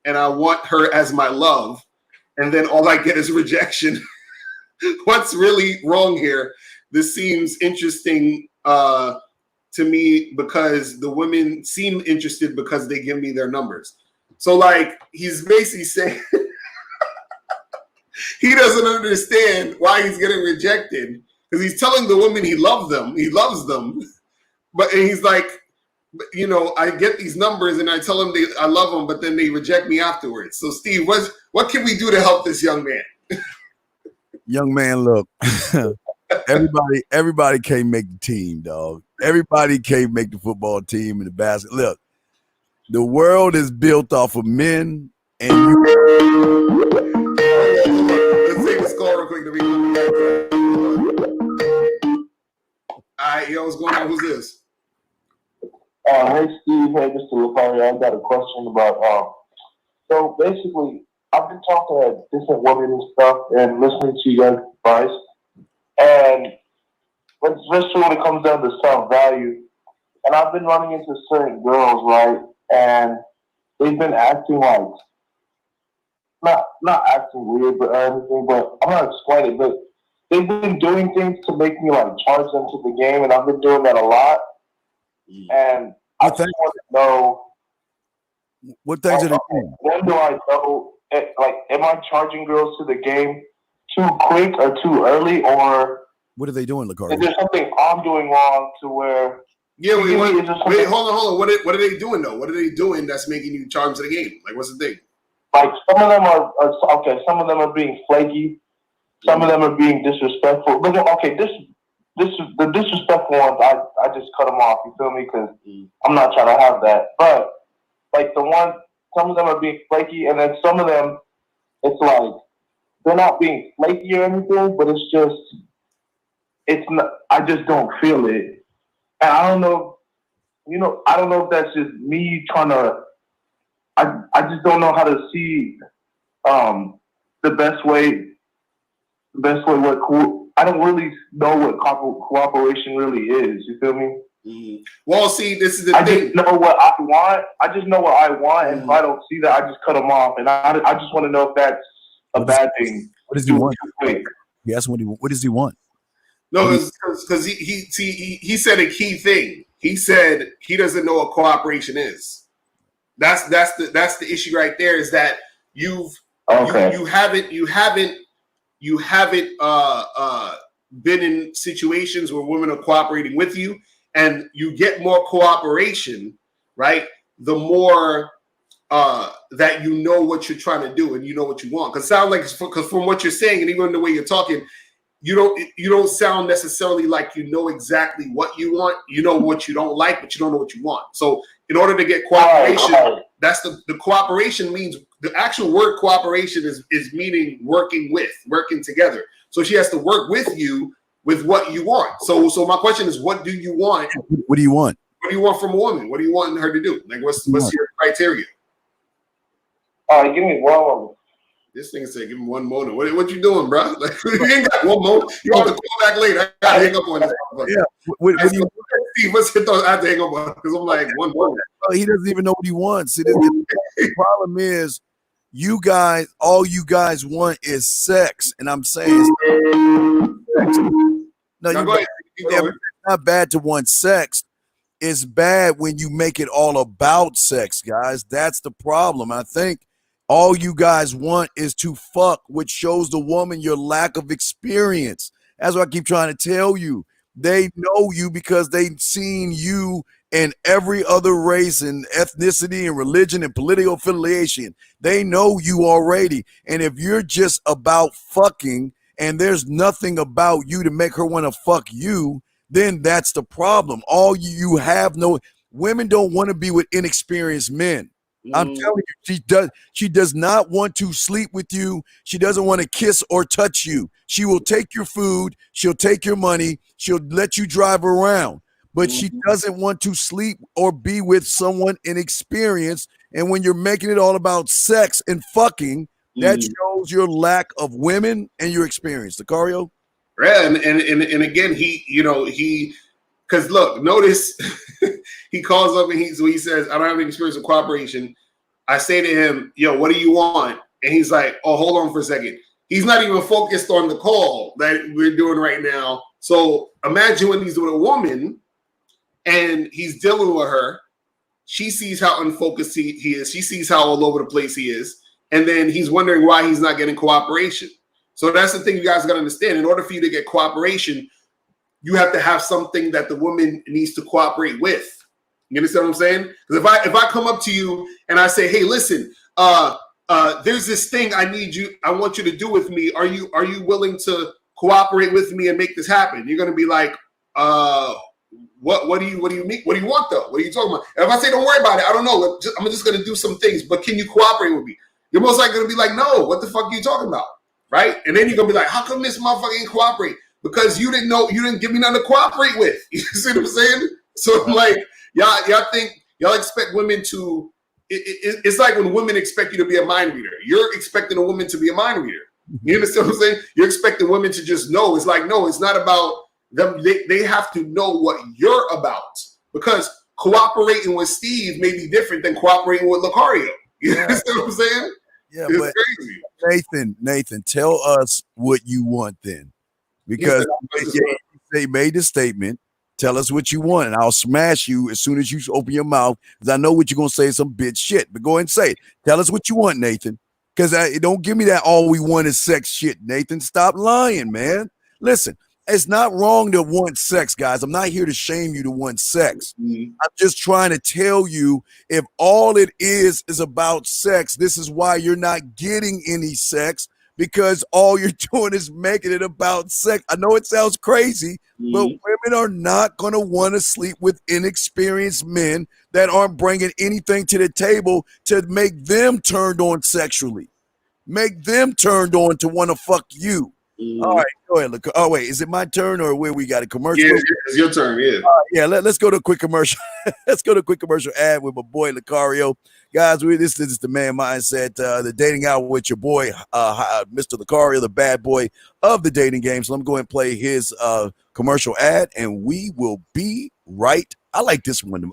and I want her as my love, and then all I get is rejection. What's really wrong here? This seems interesting to me because the women seem interested because they give me their numbers. So, like, he's basically saying he doesn't understand why he's getting rejected because he's telling the women he loves them, but and he's like, I get these numbers and I tell them I love them, but then they reject me afterwards. So, Steve, what can we do to help this young man? Young man, look, everybody can't make the team, dog. Everybody can't make the football team and the basket. Look, the world is built off of men, and let's take this call real quick. All right, yo, what's going on? Who's this? Hey, Steve. Hey, Mr. Locario. I got a question about. So basically, I've been talking to different women and stuff, and listening to you guys' advice. And especially when it comes down to self-value, and I've been running into certain girls, right? And they've been acting like not acting weird or anything, but I'm gonna explain it. But they've been doing things to make me like charge them to the game, and I've been doing that a lot. And I just want to know what things are they doing? When do I know? Like, am I charging girls to the game too quick or too early, or What are they doing, Is Locario? there something I'm doing wrong to where? Yeah, wait, Is there something- hold on. What are they doing though? What are they doing that's making you charge to the game? Like, what's the thing? Like some of them are okay. Some of them are being flaky. Some of them are being disrespectful. But okay, this the disrespectful ones. I just cut them off. You feel me? Because I'm not trying to have that. But like the ones, some of them are being flaky, and then some of them, it's like they're not being flaky or anything, but it's just it's not. I just don't feel it, and I don't know. You know, I don't know if that's just me trying to. I just don't know how to see the best way. The best way what I don't really know what cooperation really is. You feel me? Well, see, this is the I thing. just know what I want. I just know what I want, and if I don't see that, I just cut them off. And I just want to know if that's a bad thing. What does he want? He asked what does he want? No, because he said a key thing. He said he doesn't know what cooperation is. That's the issue right there. Is that you haven't been in situations where women are cooperating with you, and you get more cooperation, right? The more that you know what you're trying to do and you know what you want. Because it sounds like, because from what you're saying and even the way you're talking, you don't sound necessarily like you know exactly what you want. You know what you don't like, but you don't know what you want. So in order to get cooperation, that's the cooperation means the actual word cooperation is meaning working together. So she has to work with you with what you want. So my question is, what do you want? What do you want? What do you want from a woman? What do you want her to do? Like, what's your criteria? Give me one moment. This thing said, give him one moment. What you doing, bro? Like, you ain't got one moment. You want to call back later. I got to hang up on this. Yeah. What do you Steve, let's hit those. I have to hang up on because I'm like, one moment. He doesn't even know what he wants. The problem is, you guys, all you guys want is sex, and I'm saying, sex. No, Now, go ahead. it's not bad to want sex. It's bad when you make it all about sex, guys. That's the problem. I think all you guys want is to fuck, which shows the woman your lack of experience. That's what I keep trying to tell you. They know you because they've seen you in every other race and ethnicity and religion and political affiliation. They know you already. And if you're just about fucking and there's nothing about you to make her want to fuck you, then that's the problem. All you have no women don't want to be with inexperienced men. I'm telling you, she does not want to sleep with you. She doesn't want to kiss or touch you. She will take your food, she'll take your money, she'll let you drive around, but she doesn't want to sleep or be with someone inexperienced. And when you're making it all about sex and fucking, that shows your lack of women and your experience. Locario? Yeah, and again, because look, notice he calls up and he says, I don't have any experience with cooperation. I say to him, yo, what do you want? And he's like, oh, hold on for a second. He's not even focused on the call that we're doing right now. So imagine when he's with a woman and he's dealing with her. She sees how unfocused he is. She sees how all over the place he is. And then he's wondering why he's not getting cooperation. So that's the thing you guys got to understand. In order for you to get cooperation, you have to have something that the woman needs to cooperate with. You understand what I'm saying? Because if I come up to you and I say, hey, listen, there's this thing I want you to do with me. Are you willing to cooperate with me and make this happen? You're gonna be like, what do you mean? What do you want though? What are you talking about? And if I say don't worry about it, I don't know. I'm just gonna do some things, but can you cooperate with me? You're most likely gonna be like, no, what the fuck are you talking about? Right? And then you're gonna be like, how come this motherfucker ain't cooperate? Because you didn't give me nothing to cooperate with. You see what I'm saying? So I'm like, y'all expect women to. It's like when women expect you to be a mind reader. You're expecting a woman to be a mind reader. You understand what I'm saying? You're expecting women to just know. It's like, no, it's not about them. They have to know what you're about, because cooperating with Steve may be different than cooperating with Locario. You understand what I'm saying? Yeah, it's but crazy. Nathan, tell us what you want then, because they made the statement. Tell us what you want, and I'll smash you as soon as you open your mouth, because I know what you're going to say is some bitch shit. But go ahead and say it. Tell us what you want, Nathan, because don't give me that all we want is sex shit, Nathan. Stop lying, man. Listen, It's not wrong to want sex, guys. I'm not here to shame you to want sex. I'm just trying to tell you, if all it is about sex, this is why you're not getting any sex, because all you're doing is making it about sex. I know it sounds crazy, but women are not going to want to sleep with inexperienced men that aren't bringing anything to the table to make them turned on sexually, make them turned on to want to fuck you. All right, go ahead. Look. Oh wait, is it my turn or where we got a commercial? Yeah, it's your turn. Yeah. Yeah. Let's go to a quick commercial. Let's go to a quick commercial ad with my boy Locario. Guys, this is the Man Mindset, the dating out with your boy, Mr. Locario, the bad boy of the dating game. So let me go ahead and play his commercial ad, and we will be right. I like this one.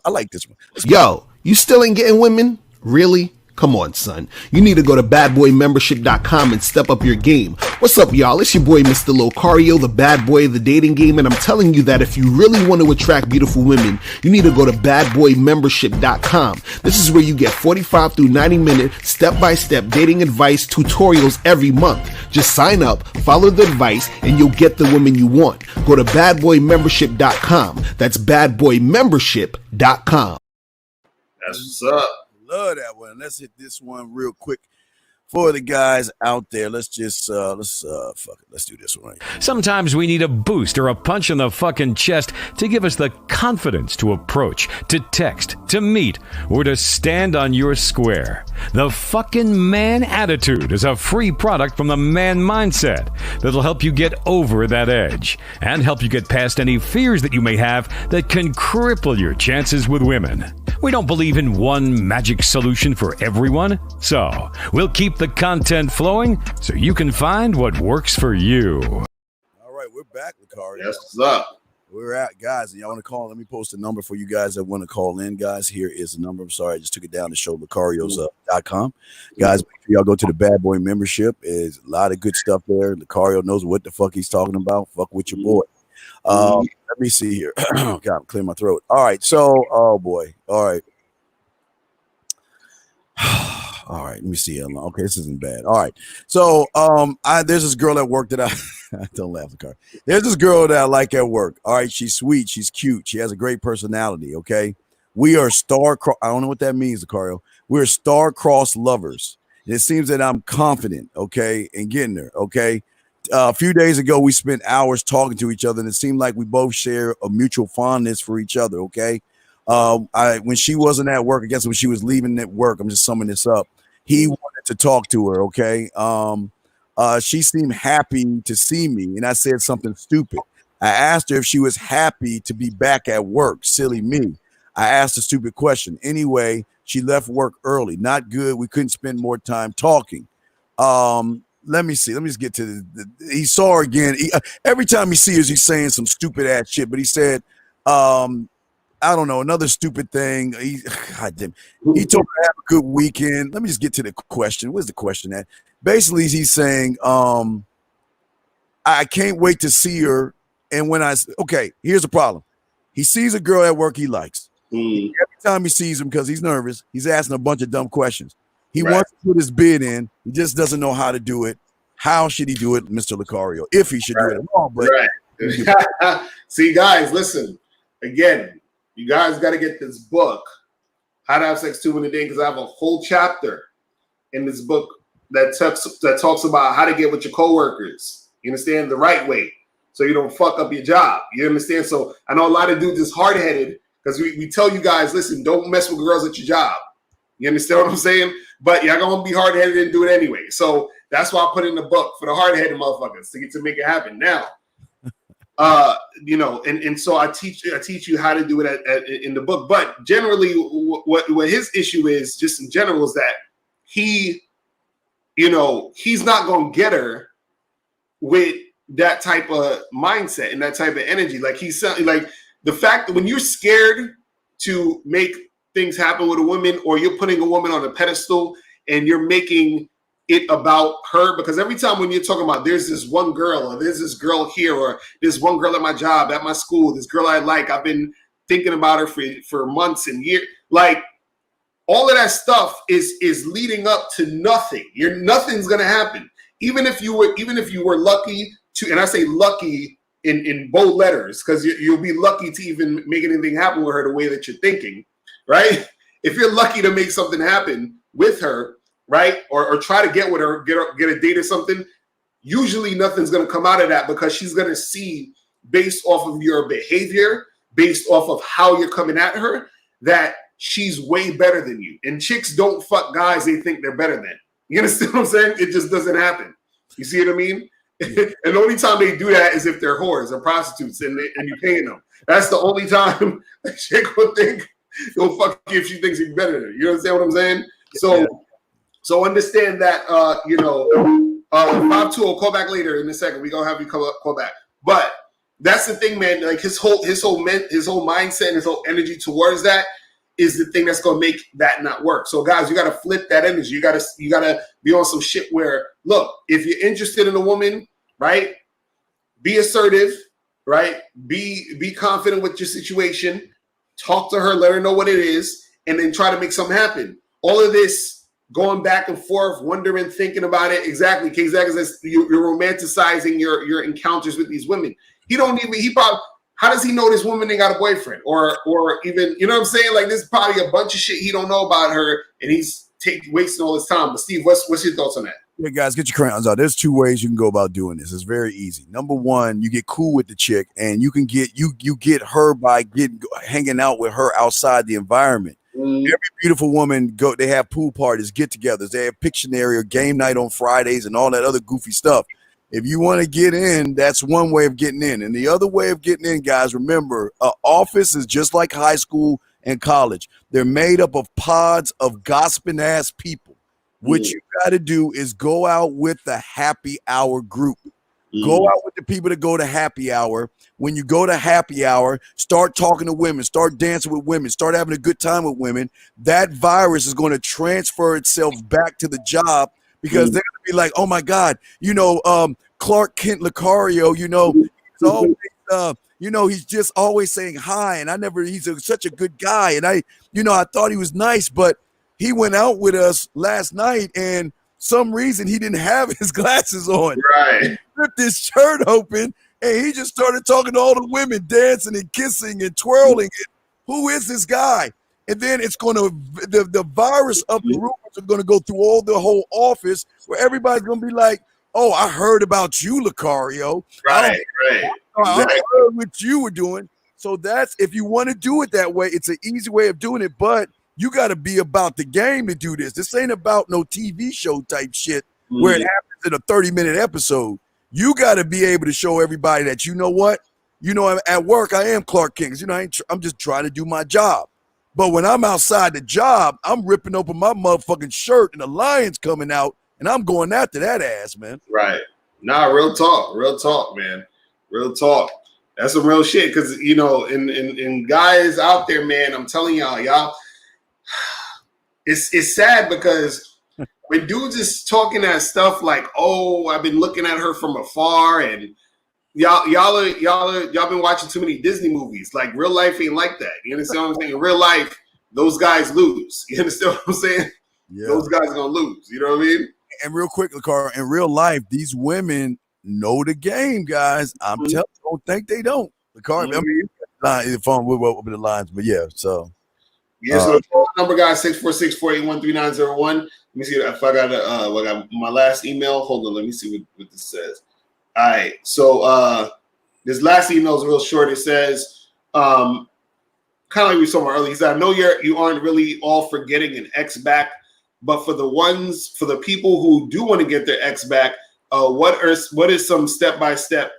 Yo, you still ain't getting women? Really? Come on, son. You need to go to badboymembership.com and step up your game. What's up, y'all? It's your boy, Mr. Locario, the bad boy of the dating game, and I'm telling you that if you really want to attract beautiful women, you need to go to badboymembership.com. This is where you get 45 through 90-minute step-by-step dating advice tutorials every month. Just sign up, follow the advice, and you'll get the women you want. Go to badboymembership.com. That's badboymembership.com. That's what's up. Love that one. Let's hit this one real quick for the guys out there. Let's just let's do this one. Sometimes we need a boost or a punch in the fucking chest to give us the confidence to approach, to text, to meet, or to stand on your square. The fucking Man Attitude is a free product from the Man Mindset that'll help you get over that edge and help you get past any fears that you may have that can cripple your chances with women. We don't believe in one magic solution for everyone, so we'll keep the content flowing so you can find what works for you. All right, we're back, Locario. That's what's up. We're at, guys, and y'all want to call? Let me post a number for you guys that want to call in, guys. Here is the number. I'm sorry, I just took it down to show Locarios.com. Guys, make sure y'all go to the Bad Boy membership. There's a lot of good stuff there. Locario knows what the fuck he's talking about. Fuck with your boy. Let me see here. God, clear my throat. All right, so, oh boy. All right. All right, let me see. Okay, this isn't bad. All right, so there's this girl at work that I don't laugh, Locario. There's this girl that I like at work. All right, she's sweet, she's cute, she has a great personality. Okay, we are I don't know what that means, Locario. We're star-crossed lovers. It seems that I'm confident, okay, in getting her. Okay, a few days ago we spent hours talking to each other, and it seemed like we both share a mutual fondness for each other. Okay. When she wasn't at work, I guess when she was leaving at work, I'm just summing this up. He wanted to talk to her. Okay. She seemed happy to see me, and I said something stupid. I asked her if she was happy to be back at work. Silly me. I asked a stupid question. Anyway, she left work early. Not good. We couldn't spend more time talking. Let me see. Let me just get to he saw her again. Every time he sees her, he's saying some stupid ass shit. But he said, I don't know, another stupid thing. God damn. He told her to have a good weekend. Let me just get to the question. Where's the question at? Basically, he's saying, I can't wait to see her. And okay, here's the problem. He sees a girl at work he likes. Every time he sees him, because he's nervous, he's asking a bunch of dumb questions. He wants to put his bid in. He just doesn't know how to do it. How should he do it, Mr. Locario? If he should do it at all. But See, guys, listen. Again, you guys got to get this book, How to Have Sex 2 in a Day, because I have a whole chapter in this book that talks about how to get with your coworkers. You understand? The right way, so you don't fuck up your job. You understand? So I know a lot of dudes is hard-headed because we tell you guys, listen, don't mess with girls at your job. You understand what I'm saying? But you're going to be hard-headed and do it anyway. So that's why I put in the book for the hard-headed motherfuckers to get to make it happen. Now, and so I teach you how to do it in the book. But generally, what his issue is, just in general, is that he's not gonna get her with that type of mindset and that type of energy. Like he's like the fact that when you're scared to make things happen with a woman, or you're putting a woman on a pedestal and you're making it about her, because every time when you're talking about there's this one girl, or there's this girl here, or there's one girl at my job, at my school, this girl I like, I've been thinking about her for months and years, like all of that stuff is leading up to nothing. Nothing's gonna happen. Even if you were lucky to, and I say lucky in bold letters, because you'll be lucky to even make anything happen with her the way that you're thinking, right? If you're lucky to make something happen with her, right, or try to get with her, get a date or something, usually nothing's going to come out of that, because she's going to see, based off of your behavior, based off of how you're coming at her, that she's way better than you. And chicks don't fuck guys they think they're better than. You understand what I'm saying? It just doesn't happen. You see what I mean? Yeah. And the only time they do that is if they're whores or prostitutes and you're paying them. That's the only time a chick will think he'll fuck you if she thinks he's better than her. You understand what I'm saying? So understand that, 520, call back later in a second. We're going to have you call back. But that's the thing, man. Like his whole mindset and his whole energy towards that is the thing that's gonna make that not work. So guys, you gotta flip that energy. You gotta be on some shit where, look, if you're interested in a woman, right, be assertive, right? Be confident with your situation, talk to her, let her know what it is, and then try to make something happen. All of this going back and forth, wondering, thinking about it, exactly. Says you're romanticizing your encounters with these women. How does he know this woman ain't got a boyfriend? Or even, you know what I'm saying? Like, there's probably a bunch of shit he don't know about her, and he's wasting all his time. But Steve, what's your thoughts on that? Yeah, guys, get your crayons out. There's two ways you can go about doing this. It's very easy. Number one, you get cool with the chick, and you can get you get her by hanging out with her outside the environment. Every beautiful woman they have pool parties, get-togethers, they have Pictionary or game night on Fridays and all that other goofy stuff. If you want to get in, that's one way of getting in. And the other way of getting in, guys, remember, office is just like high school and college. They're made up of pods of gossiping-ass people. What you got to do is go out with the happy hour group. Go out with the people that go to happy hour. When you go to happy hour, start talking to women, start dancing with women, start having a good time with women. That virus is going to transfer itself back to the job, because they're going to be like, oh, my God, Clark Kent Locario, he's always, he's just always saying hi. And he's such a good guy. And I thought he was nice, but he went out with us last night and some reason he didn't have his glasses on. Right. He ripped his shirt open and he just started talking to all the women, dancing and kissing and twirling. Who is this guy? And then it's going to, the virus of the rumors are going to go through the whole office, where everybody's going to be like, oh, I heard about you, Locario. Right. I heard what you were doing. So if you want to do it that way, it's an easy way of doing it, but you got to be about the game to do this. This ain't about no TV show type shit where it happens in a 30-minute episode. You got to be able to show everybody that, you know what? At work, I am Clark Kent. I'm just trying to do my job. But when I'm outside the job, I'm ripping open my motherfucking shirt and the lion's coming out, and I'm going after that ass, man. Right. Nah, real talk, man. Real talk. That's some real shit. Because, in guys out there, man, I'm telling y'all, it's sad, because when dudes is talking that stuff like, oh, I've been looking at her from afar, and y'all been watching too many Disney movies. Like, real life ain't like that. You understand what I'm saying? In real life, those guys lose. You understand what I'm saying? Yeah. Those guys are gonna lose. You know what I mean? And real quick, Locario, in real life, these women know the game, guys. I'm telling you, don't think they don't. Locario, the phone with the lines, but yeah, so. Yeah, so the phone number, guys, 646-481-3901. Let me see if I got my last email. Hold on, let me see what this says. All right, so this last email is real short. It says, kind of like we saw earlier, he said, I know you aren't really all for getting an ex back, but for the people who do want to get their ex back, what is some step-by-step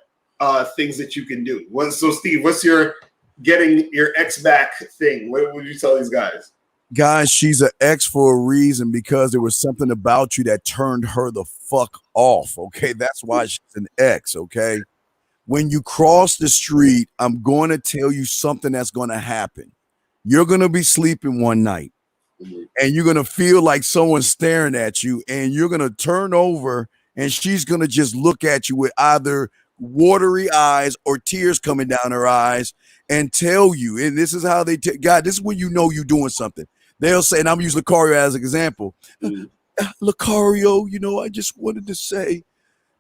things that you can do? So Steve, what's your getting your ex back thing? What would you tell these guys? Guys, she's an ex for a reason, because there was something about you that turned her the fuck off. Okay, that's why she's an ex. Okay, when you cross the street, I'm going to tell you something that's going to happen. You're going to be sleeping one night, and you're going to feel like someone's staring at you, and you're going to turn over, and she's going to just look at you with either watery eyes or tears coming down her eyes, and tell you, and this is how God, this is when you know you're doing something. They'll say, and I'm using Locario as an example. Locario, I just wanted to say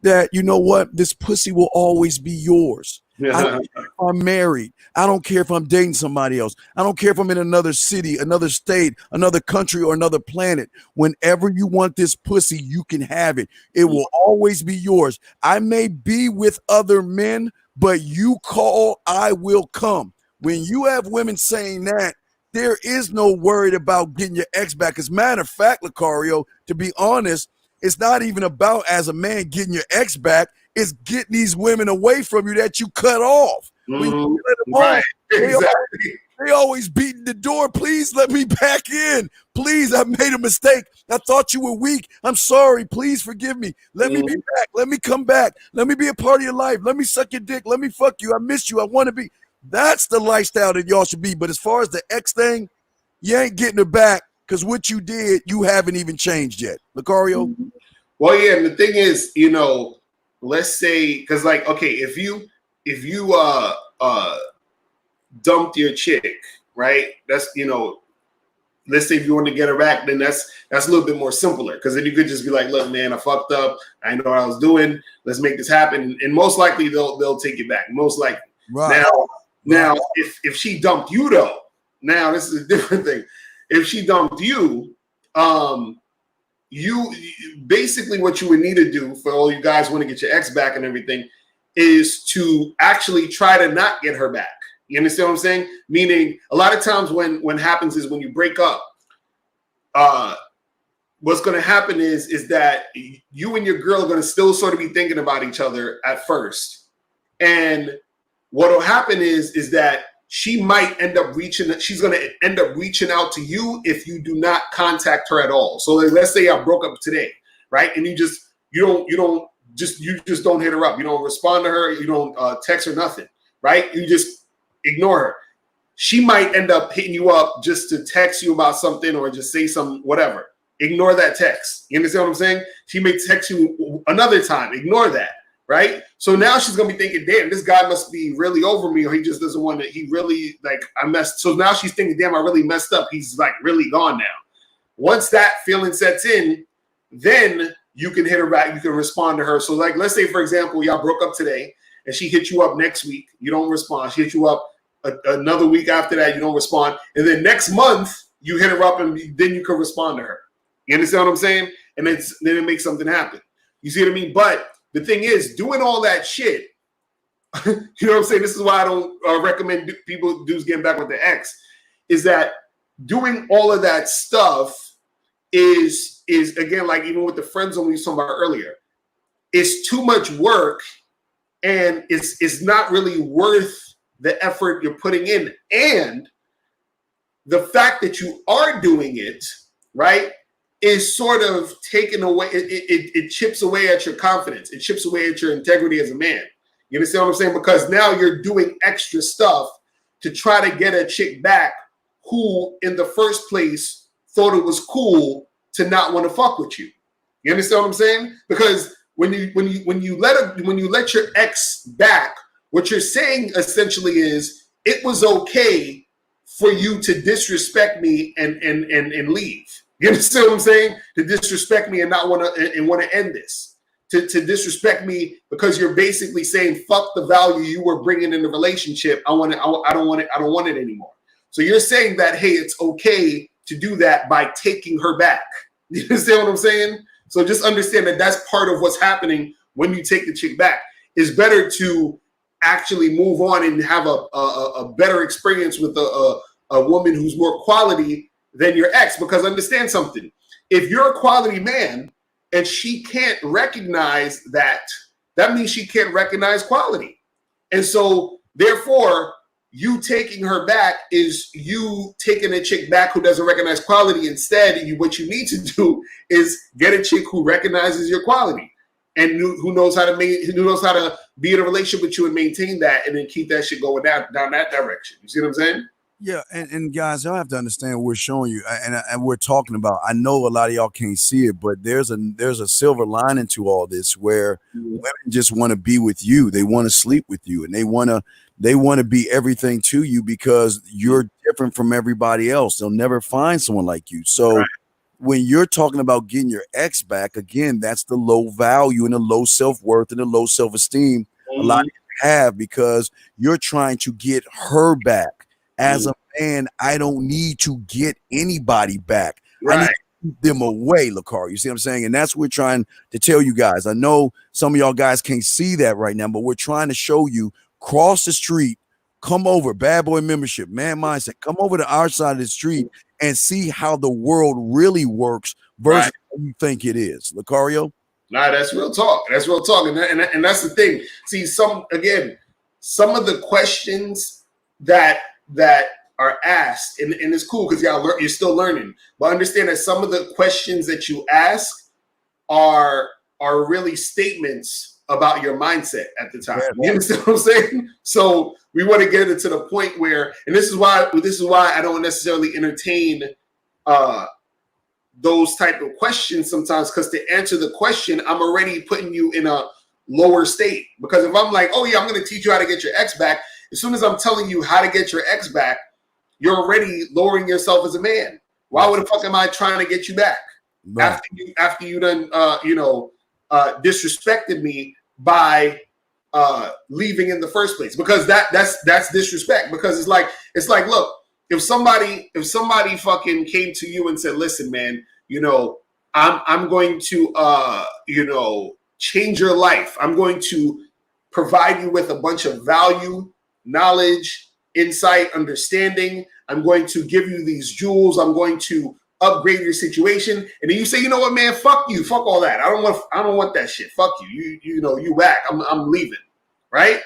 that, you know what? This pussy will always be yours. I don't care if I'm married. I don't care if I'm dating somebody else. I don't care if I'm in another city, another state, another country, or another planet. Whenever you want this pussy, you can have it. It will always be yours. I may be with other men, but you call, I will come. When you have women saying that, there is no worried about getting your ex back. As a matter of fact, Locario, to be honest, it's not even about, as a man, getting your ex back. It's getting these women away from you that you cut off. When you let them Right. off, they always beating the door. Please let me back in. Please, I made a mistake. I thought you were weak. I'm sorry. Please forgive me. Let me be back. Let me come back. Let me be a part of your life. Let me suck your dick. Let me fuck you. I miss you. I want to be. That's the lifestyle that y'all should be. But as far as the ex thing, you ain't getting it back because what you did, you haven't even changed yet. Locario? Well, yeah, and the thing is, you know, let's say, because like, okay, if you dumped your chick, right? That's, you know, let's say if you want to get her back, then that's a little bit more simpler, because then you could just be like, look, man, I fucked up. I know what I was doing. Let's make this happen. And most likely they'll take it back. Most likely. Right. Now, if she dumped you though, now this is a different thing. If she dumped you, you basically what you would need to do for all you guys want to get your ex back and everything is to actually try to not get her back. You understand what I'm saying? Meaning a lot of times when happens is when you break up, what's going to happen is that you and your girl are going to still sort of be thinking about each other at first. And what will happen is that she might end up she's going to end up reaching out to you if you do not contact her at all. So let's say I broke up today, right? And you just don't hit her up. You don't respond to her. You don't text her, nothing, right? You just ignore her. She might end up hitting you up just to text you about something or just say some whatever. Ignore that text. You understand what I'm saying? She may text you another time. Ignore that. Right? So now she's gonna be thinking, damn, this guy must be really over me, or he just doesn't want to, he really, like, I messed. So now she's thinking, damn, I really messed up. He's like really gone now. Once that feeling sets in, then you can hit her back, you can respond to her. So, like, let's say, for example, y'all broke up today and she hit you up next week, you don't respond. She hit you up another week after that, you don't respond. And then next month, you hit her up and then you can respond to her. You understand what I'm saying? And then it makes something happen. You see what I mean? But the thing is, doing all that shit, you know what I'm saying? This is why I don't recommend dudes getting back with their ex, is that doing all of that stuff is again, like even with the friend zone we were talking about earlier, it's too much work and it's not really worth the effort you're putting in. And the fact that you are doing it, right, is sort of taken away. It chips away at your confidence. It chips away at your integrity as a man. You understand what I'm saying? Because now you're doing extra stuff to try to get a chick back who, in the first place, thought it was cool to not want to fuck with you. You understand what I'm saying? Because when you let your ex back, what you're saying essentially is it was okay for you to disrespect me and leave. You understand what I'm saying? To disrespect me and not want to end this. To disrespect me because you're basically saying fuck the value you were bringing in the relationship. I don't want it anymore. So you're saying that, hey, it's okay to do that by taking her back. You understand what I'm saying? So just understand that that's part of what's happening when you take the chick back. It's better to actually move on and have a better experience with a woman who's more quality than your ex, because understand something. If you're a quality man and she can't recognize that means she can't recognize quality. And so therefore, you taking her back is you taking a chick back who doesn't recognize quality. Instead, what you need to do is get a chick who recognizes your quality and who knows how to be in a relationship with you and maintain that, and then keep that shit going down that direction. You see what I'm saying? Yeah, and guys, y'all have to understand what we're showing you, and we're talking about. I know a lot of y'all can't see it, but there's a silver lining to all this, where women just want to be with you. They want to sleep with you, and they want to be everything to you because you're different from everybody else. They'll never find someone like you. So right. When you're talking about getting your ex back, again, that's the low value and the low self-worth and the low self-esteem. A lot of have because you're trying to get her back. As a man, I don't need to get anybody back. I need to keep them away, Locario. You see what I'm saying? And that's what we're trying to tell you guys. I know some of y'all guys can't see that right now, but we're trying to show you, cross the street, come over, Bad Boy Membership, Man Mindset, come over to our side of the street and see how the world really works versus how you think it is. Locario? Nah, that's real talk. That's real talk. And that's the thing. See, some of the questions that are asked, and it's cool because you're still learning, but understand that some of the questions that you ask are really statements about your mindset at the time. You understand what I'm saying? So we want to get it to the point where, and this is why I don't necessarily entertain those type of questions sometimes, because to answer the question, I'm already putting you in a lower state. Because if I'm like, oh yeah, I'm going to teach you how to get your ex back, as soon as I'm telling you how to get your ex back, you're already lowering yourself as a man. Why would the fuck am I trying to get you back after you done disrespected me by leaving in the first place? Because that's disrespect. Because it's like look, if somebody fucking came to you and said, listen, man, I'm going to change your life. I'm going to provide you with a bunch of value, knowledge, insight, understanding. I'm going to give you these jewels. I'm going to upgrade your situation. And then you say, you know what, man, fuck you. Fuck all that. I don't want that shit. Fuck you. You whack. I'm leaving. Right?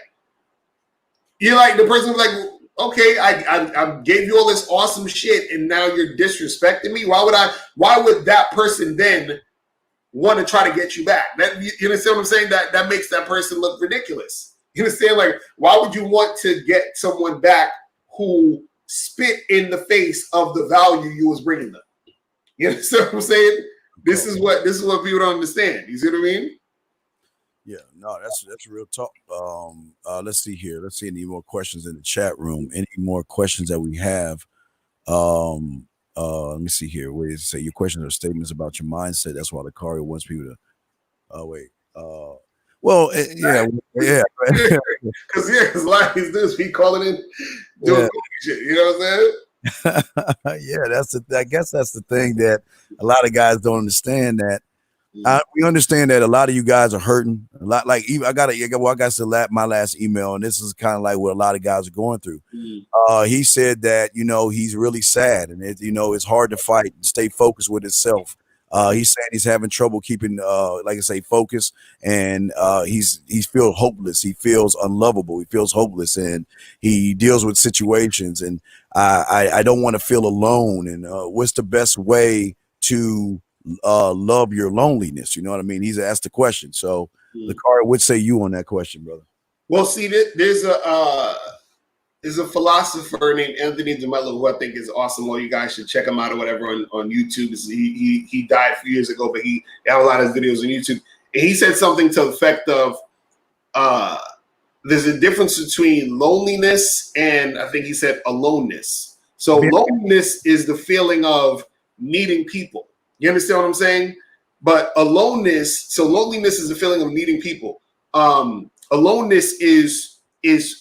You're like, the person was like, okay, I gave you all this awesome shit and now you're disrespecting me. Why would that person then want to try to get you back? You understand what I'm saying? That makes that person look ridiculous. You understand? Like, why would you want to get someone back who spit in the face of the value you was bringing them? You understand what I'm saying? This is what people don't understand. You see what I mean? Yeah, no, that's real talk. Let's see here. Let's see any more questions in the chat room. Any more questions that we have? Let me see here. Where does it say your questions are statements about your mindset? That's why Locario wants people to. Yeah. Because a lot of these dudes be calling in doing shit. You know what I'm saying? Yeah, I guess that's the thing that a lot of guys don't understand. That we understand that a lot of you guys are hurting. A lot, like even I got my last email, and this is kind of like what a lot of guys are going through. He said that he's really sad, and it's hard to fight and stay focused with himself. He's saying he's having trouble keeping, like I say, focus, and he feels hopeless. He feels unlovable. He feels hopeless, and he deals with situations. And I don't want to feel alone. And what's the best way to love your loneliness? You know what I mean? He's asked the question. So, Locario, what say you on that question, brother? Well, see, there's a philosopher named Anthony DeMello who I think is awesome. Well, you guys should check him out or whatever on YouTube. He died a few years ago, but he had a lot of his videos on YouTube. And he said something to the effect of there's a difference between loneliness and, I think he said, aloneness. So loneliness is the feeling of needing people. You understand what I'm saying? But loneliness is the feeling of needing people. Aloneness is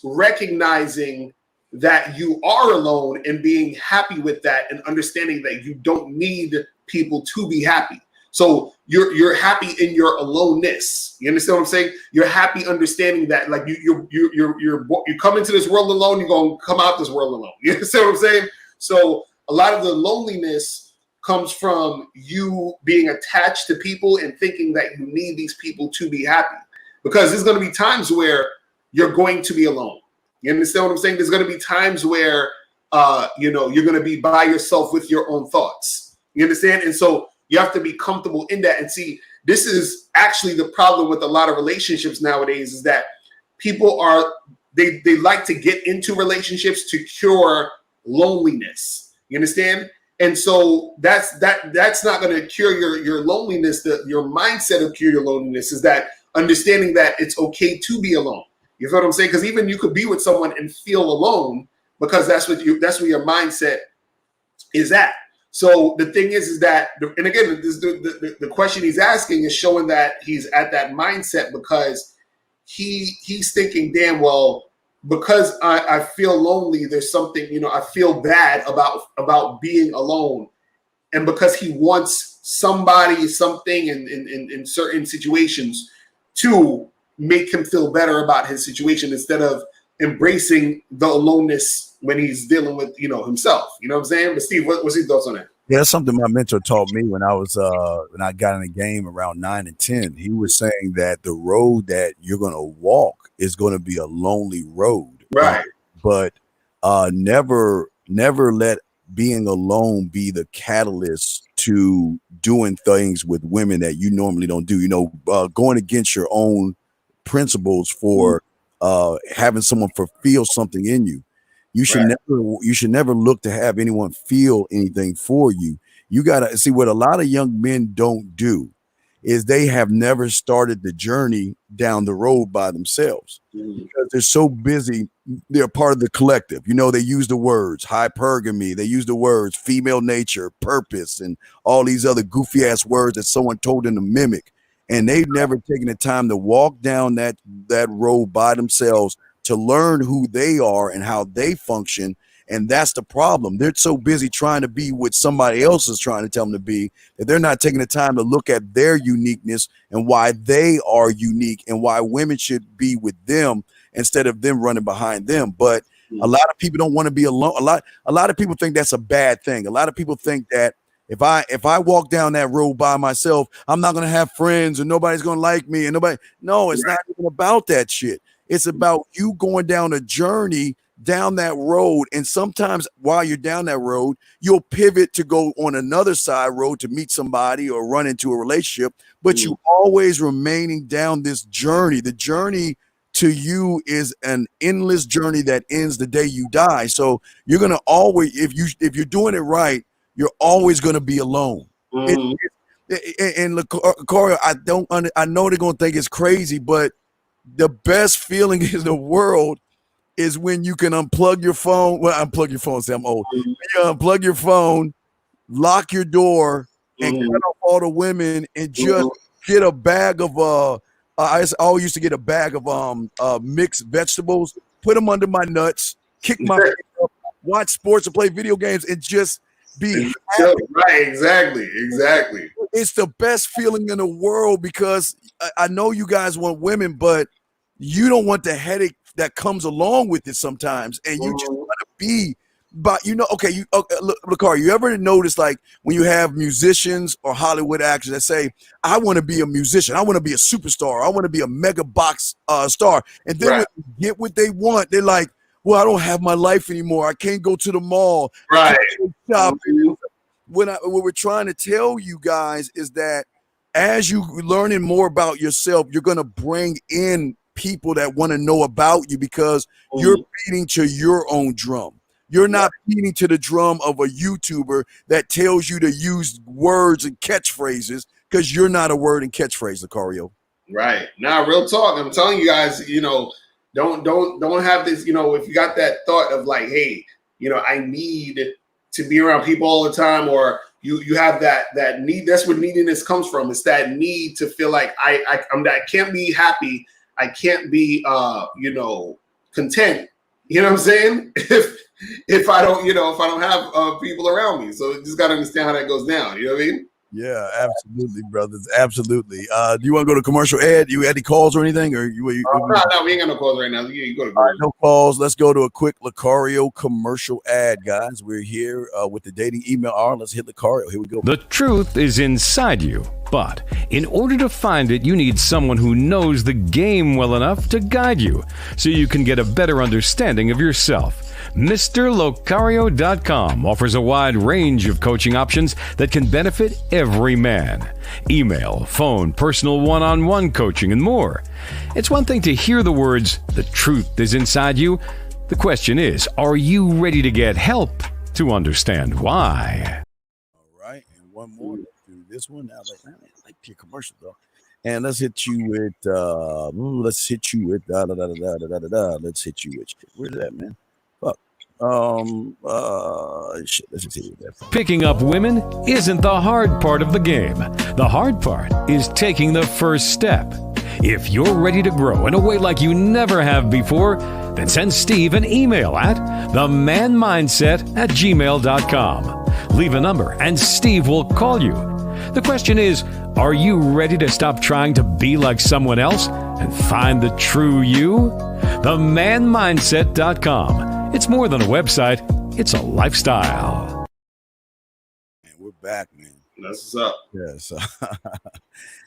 recognizing that you are alone and being happy with that and understanding that you don't need people to be happy. So you're happy in your aloneness. You understand what I'm saying? You're happy understanding that, like, you come into this world alone, you're gonna come out this world alone. You understand what I'm saying? So a lot of the loneliness comes from you being attached to people and thinking that you need these people to be happy. Because there's going to be times where you're going to be alone. You understand what I'm saying? There's going to be times where, you're going to be by yourself with your own thoughts. You understand? And so you have to be comfortable in that. And see, this is actually the problem with a lot of relationships nowadays, is that people they like to get into relationships to cure loneliness. You understand? And so that's not going to cure your loneliness. Your mindset of cure your loneliness is that understanding that it's okay to be alone. You feel what I'm saying? Because even you could be with someone and feel alone, because that's where your mindset is at. So the thing is that, and again, the question he's asking is showing that he's at that mindset because he's thinking, damn, well, because I feel lonely, there's something, I feel bad about being alone. And because he wants somebody, something in certain situations to make him feel better about his situation instead of embracing the aloneness when he's dealing with, himself. You know what I'm saying? But Steve, what's your thoughts on that? Yeah, that's something my mentor taught me when I got in the game around 9 and 10. He was saying that the road that you're going to walk is going to be a lonely road, right? But never let being alone be the catalyst to doing things with women that you normally don't do. Going against your own principles for having someone feel something in you. You should never look to have anyone feel anything for you. You gotta see what a lot of young men don't do is they have never started the journey down the road by themselves because they're so busy. They're part of the collective. They use the words hypergamy. They use the words female nature, purpose, and all these other goofy ass words that someone told them to mimic. And they've never taken the time to walk down that road by themselves to learn who they are and how they function. And that's the problem. They're so busy trying to be what somebody else is trying to tell them to be that they're not taking the time to look at their uniqueness and why they are unique and why women should be with them instead of them running behind them. But a lot of people don't want to be alone. A lot of people think that's a bad thing. A lot of people think that if I walk down that road by myself, I'm not going to have friends and nobody's going to like me and no, it's not even about that shit. It's about you going down a journey down that road. And sometimes while you're down that road, you'll pivot to go on another side road to meet somebody or run into a relationship, but you always remaining down this journey. The journey to you is an endless journey that ends the day you die. So you're going to always, if you're doing it right, you're always going to be alone. And Locario, I know they're going to think it's crazy, but the best feeling in the world is when you can unplug your phone. Well, unplug your phone. Say I'm old. You unplug your phone, lock your door, and cut off all the women, and just get a bag of I always used to get a bag of mixed vegetables, put them under my nuts, kick my feet up, watch sports and play video games, and just be happy. Right, exactly. It's the best feeling in the world because I know you guys want women, but you don't want the headache that comes along with it sometimes, and you just want to be. But Locario, you ever notice like when you have musicians or Hollywood actors that say, "I want to be a musician, I want to be a superstar, I want to be a mega box star," and then when they get what they want, they're like, "Well, I don't have my life anymore. I can't go to the mall. Right." What we're trying to tell you guys is that as you learning more about yourself, you're going to bring in people that want to know about you because you're beating to your own drum. You're not beating to the drum of a YouTuber that tells you to use words and catchphrases because you're not a word and catchphrase, Locario. Right. Now, real talk. I'm telling you guys, don't have this, if you got that thought of like, hey, I need to be around people all the time, or you have that need. That's where neediness comes from. It's that need to feel like I can't be happy. I can't be, content. You know what I'm saying? If I don't have people around me. So you just got to understand how that goes down. You know what I mean? Yeah, absolutely, brothers. Absolutely. Do you want to go to commercial ad? You had any calls or anything? Or no, we ain't got no calls right now. You go to no calls. Let's go to a quick Locario commercial ad, guys. We're here with the dating email hour. Let's hit Locario. Here we go. The truth is inside you, but in order to find it, you need someone who knows the game well enough to guide you so you can get a better understanding of yourself. MrLocario.com offers a wide range of coaching options that can benefit every man. Email, phone, personal one-on-one coaching, and more. It's one thing to hear the words, "the truth is inside you." The question is, are you ready to get help to understand why? All right, and one more. Let's do this one. I like your commercial, though. And let's hit you with, Let's hit you with, Let's hit you with, where's that, man? Fuck. Let's just hit you with that. Picking up women isn't the hard part of the game. The hard part is taking the first step. If you're ready to grow in a way like you never have before, then send Steve an email at themanmindset@gmail.com. Leave a number and Steve will call you. The question is, are you ready to stop trying to be like someone else and find the true you? Themanmindset.com. It's more than a website, it's a lifestyle. Man, we're back, man. That's what's up. Yeah, so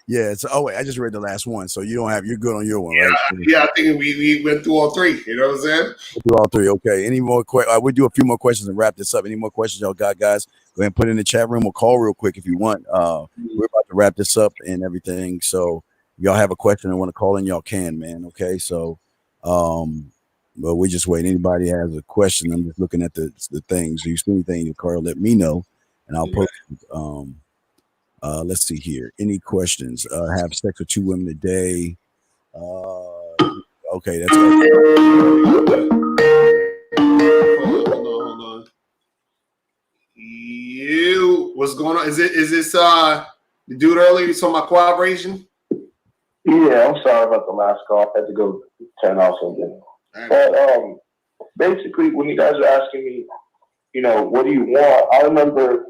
yeah. So oh wait, I just read the last one. So you're good on your one, Yeah, right? yeah. I think we went through all three. You know what I'm saying? We'll do all three. Okay. Any more questions? We'll do a few more questions and wrap this up. Any more questions y'all got, guys? Go ahead and put it in the chat room or call real quick if you want. We're about to wrap this up and everything. So if y'all have a question and want to call in, y'all can, man. Okay. So but we just wait. Anybody has a question? I'm just looking at the things. If you see anything, Carl, let me know and I'll post it. Let's see here. Any questions? Have sex with 2 women a day. Okay, that's okay. Hold on. What's going on? Is this the dude earlier you saw my cooperation? Yeah, I'm sorry about the last call. I had to go turn off something. But basically, when you guys are asking me, what do you want? I remember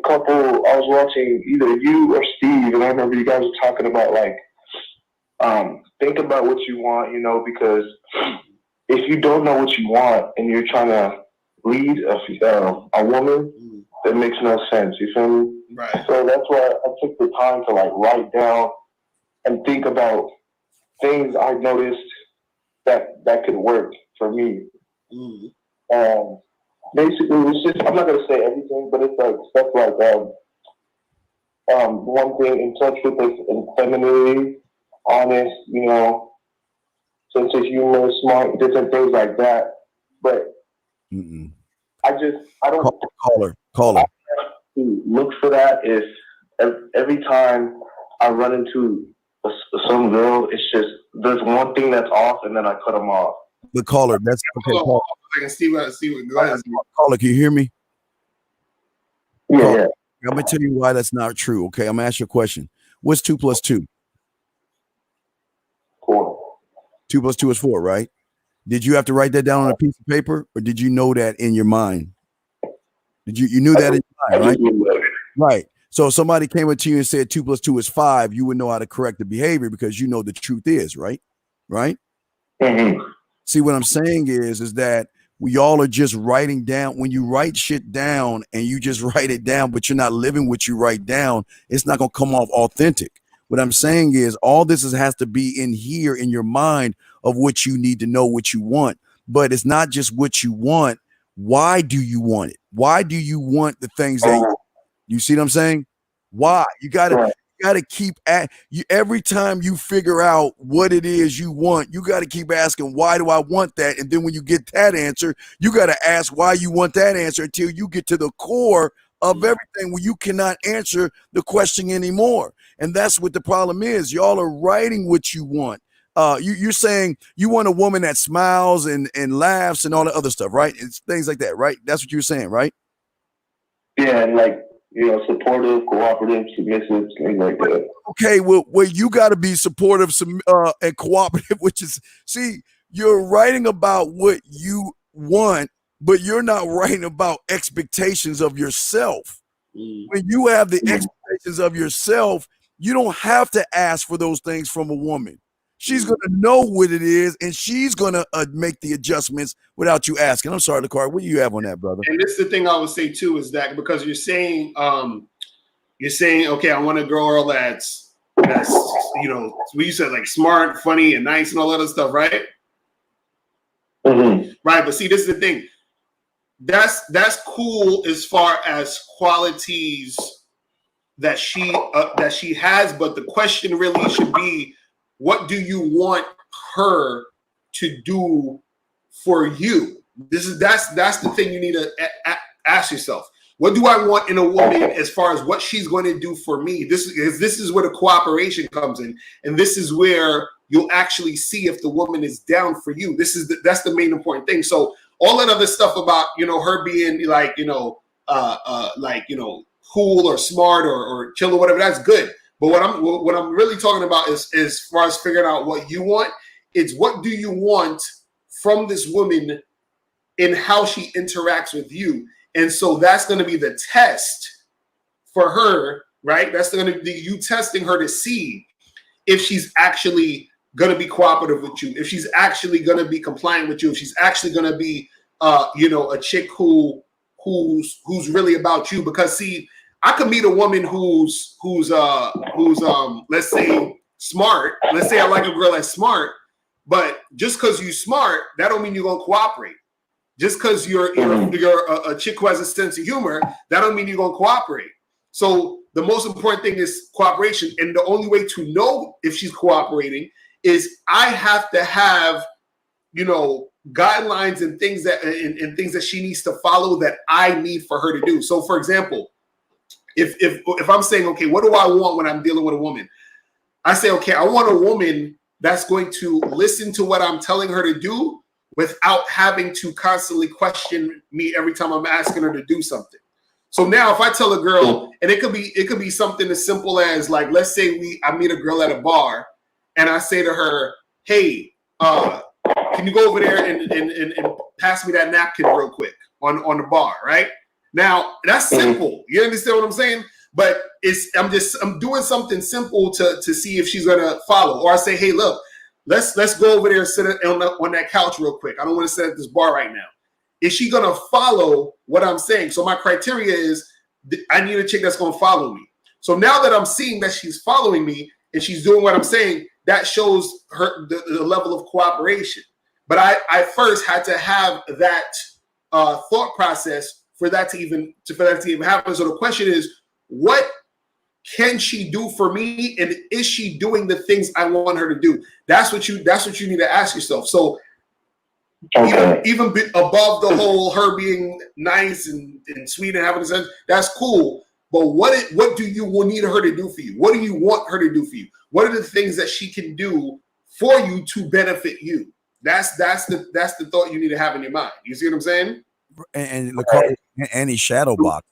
I was watching either you or Steve, and I remember you guys were talking about think about what you want, because if you don't know what you want and you're trying to lead a woman, that makes no sense. You feel me? Right. So that's why I took the time to write down and think about things I noticed that could work for me. Basically, it's just, I'm not gonna say everything, but it's stuff like one thing, in touch with this femininity, honest, sense of humor, smart, different things like that. But I don't caller. Look for that if every time I run into some girl, it's just there's one thing that's off, and then I cut them off. The caller, that's okay. Caller. Steve, go ahead. Caller, can you hear me? Yeah. I'm gonna tell you why that's not true. Okay, I'm gonna ask you a question. What's 2 + 2? 4. 2 + 2 is 4, right? Did you have to write that down on a piece of paper, or did you know that in your mind? You knew that in your mind, right? Right. So if somebody came up to you and said 2 + 2 is 5, you would know how to correct the behavior because you know the truth is, right? Right? Mm-hmm. See, what I'm saying is that we all are just writing down. When you write shit down and you just write it down, but you're not living what you write down, it's not going to come off authentic. What I'm saying is all this has to be in here in your mind of what you need to know, what you want. But it's not just what you want. Why do you want it? Why do you want the things that you see what I'm saying? Why? You gotta keep at you every time you figure out what it is you want, you gotta keep asking, why do I want that? And then when you get that answer, you gotta ask why you want that answer until you get to the core of everything where you cannot answer the question anymore. And that's what the problem is. Y'all are writing what you want. You're saying you want a woman that smiles and laughs and all the other stuff, right? It's things like that, right? That's what you're saying, right? Yeah, and supportive, cooperative, submissive, things like that. Okay, well you got to be supportive and cooperative, which is, see, you're writing about what you want, but you're not writing about expectations of yourself. When you have the expectations of yourself, you don't have to ask for those things from a woman. She's going to know what it is, and she's going to make the adjustments without you asking. I'm sorry, Locario, what do you have on that, brother? And this is the thing I would say too, is that because you're saying, okay, I want a girl that's what you said, like smart, funny, and nice, and all that other stuff, right? Mm-hmm. Right. But see, this is the thing. That's cool as far as qualities that she has, but the question really should be, what do you want her to do for you? That's the thing you need to ask yourself. What do I want in a woman as far as what she's going to do for me? This is where the cooperation comes in, and this is where you'll actually see if the woman is down for you. That's the main important thing. So all that other stuff about her being cool or smart or chill or whatever, that's good. But what I'm really talking about is as far as figuring out what you want. It's what do you want from this woman in how she interacts with you. And so that's going to be the test for her, right? That's going to be you testing her to see if she's actually going to be cooperative with you, if she's actually going to be compliant with you, if she's actually going to be, a chick who's really about you. Because see, I could meet a woman who's let's say smart. Let's say I like a girl that's smart, but just because you're smart, that don't mean you're gonna cooperate. Just because you're a chick who has a sense of humor, that don't mean you're gonna cooperate. So the most important thing is cooperation, and the only way to know if she's cooperating is I have to have, guidelines and things that she needs to follow that I need for her to do. So, for example, if I'm saying, okay, what do I want when I'm dealing with a woman? I say, okay, I want a woman that's going to listen to what I'm telling her to do without having to constantly question me every time I'm asking her to do something. So now if I tell a girl, and it could be something as simple as, like, let's say I meet a girl at a bar and I say to her, hey, can you go over there and pass me that napkin real quick on the bar, right? Now that's simple. You understand what I'm saying? But I'm doing something simple to see if she's gonna follow. Or I say, hey, look, let's go over there and sit on that couch real quick. I don't want to sit at this bar right now. Is she gonna follow what I'm saying? So my criteria is I need a chick that's gonna follow me. So now that I'm seeing that she's following me and she's doing what I'm saying, that shows her the level of cooperation. But I first had to have that thought process for that to even happen. So the question is, what can she do for me, and is she doing the things I want her to do? That's what you need to ask yourself. So even above the whole her being nice and sweet and having a sense, that's cool. But what do you need her to do for you? What do you want her to do for you? What are the things that she can do for you to benefit you? That's the thought you need to have in your mind. You see what I'm saying? And Locario, and he's shadow box.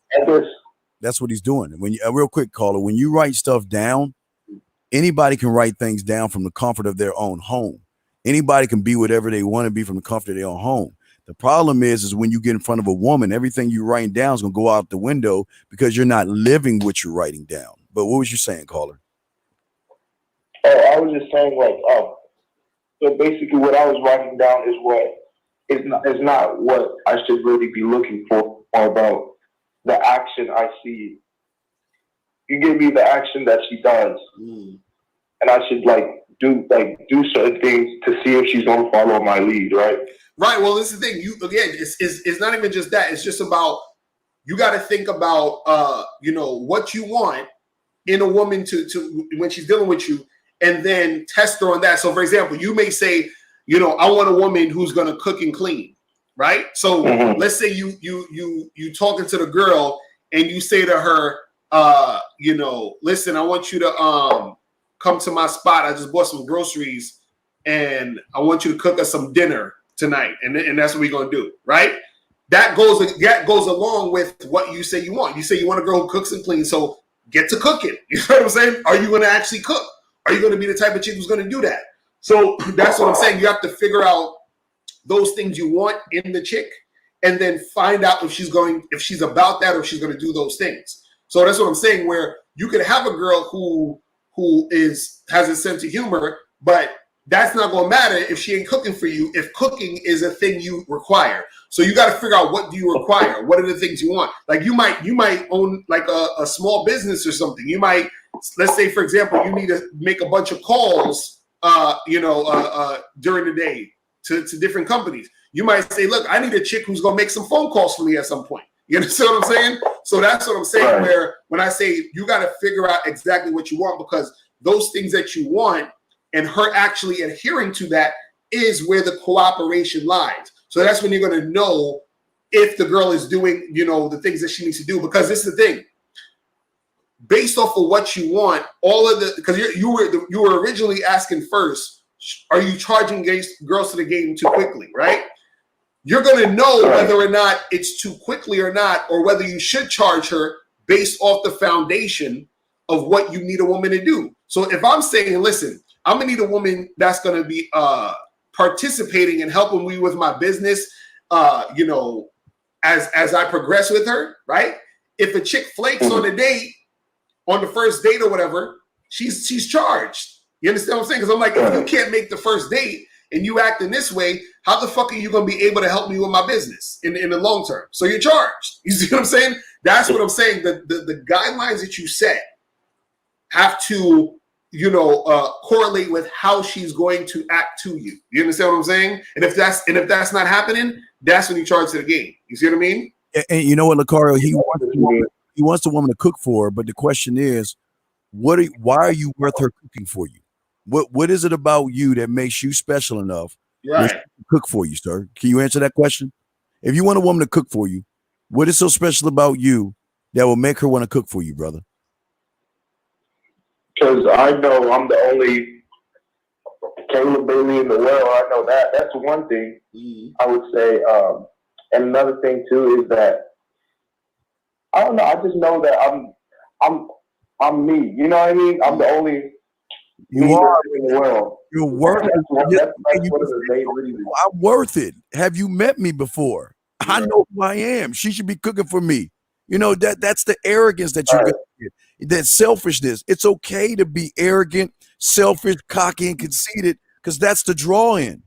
That's what he's doing. When real quick, caller, when you write stuff down, anybody can write things down from the comfort of their own home. Anybody can be whatever they want to be from the comfort of their own home. The problem is when you get in front of a woman, everything you're writing down is going to go out the window because you're not living what you're writing down. But what was you saying, caller? I was just saying, so basically what I was writing down is not what I should really be looking for, or about the action I see. You give me the action that she does, and I should do certain things to see if she's gonna follow my lead, right? Right. Well, this is the thing. It's not even just that. It's just about, you got to think about what you want in a woman to when she's dealing with you, and then test her on that. So, for example, you may say, I want a woman who's going to cook and clean, right? So let's say you talking to the girl and you say to her, listen, I want you to come to my spot. I just bought some groceries and I want you to cook us some dinner tonight. And that's what we're going to do, right? That goes along with what you say you want. You say you want a girl who cooks and cleans, so get to cooking. You know what I'm saying? Are you going to actually cook? Are you going to be the type of chick who's going to do that? So that's what I'm saying. You have to figure out those things you want in the chick, and then find out if she's about that, or if she's going to do those things. So that's what I'm saying. Where you could have a girl who has a sense of humor, but that's not going to matter if she ain't cooking for you. If cooking is a thing you require, so you got to figure out, what do you require? What are the things you want? Like you might own like a small business or something. You might, let's say, for example, you need to make a bunch of calls, during the day to different companies. You might say, look, I need a chick who's going to make some phone calls for me at some point. You understand what I'm saying? So that's what I'm saying. Right. Where when I say you got to figure out exactly what you want, because those things that you want and her actually adhering to that is where the cooperation lies. So that's when you're going to know if the girl is doing, the things that she needs to do. Because this is the thing. Based off of what you want, because you were originally asking first, are you charging girls to the game too quickly, right? You're going to know whether or not it's too quickly or not, or whether you should charge her based off the foundation of what you need a woman to do. So if I'm saying, listen, I'm gonna need a woman that's gonna be participating and helping me with my business, you know, as I progress with her, right? If a chick flakes on a date, on the first date or whatever, she's charged. You understand what I'm saying? Because I'm like, if you can't make the first date and you act in this way, how the fuck are you gonna be able to help me with my business in the long term? So you're charged. You see what I'm saying? That's what I'm saying. The guidelines that you set have to, you know, correlate with how she's going to act to you. You understand what I'm saying? And if that's not happening, that's when you charge to the game. You see what I mean? And you know what, Locario, he wants the woman to cook for her, but the question is, why are you worth her cooking for you? What is it about you that makes you special enough Right. to cook for you, sir? Can you answer that question? If you want a woman to cook for you, what is so special about you that will make her want to cook for you, brother? Because I know I'm the only Caleb Bailey in the world. I know that. That's one thing I would say. And another thing too is that I don't know. I just know that I'm me. You know what I mean? I'm the only You are in the world. You're worth it. That's one of the main reasons. I'm worth it. Have you met me before? I know who I am. She should be cooking for me. You know, that's the arrogance that you get. That selfishness. It's okay to be arrogant, selfish, cocky, and conceited, because that's the draw in.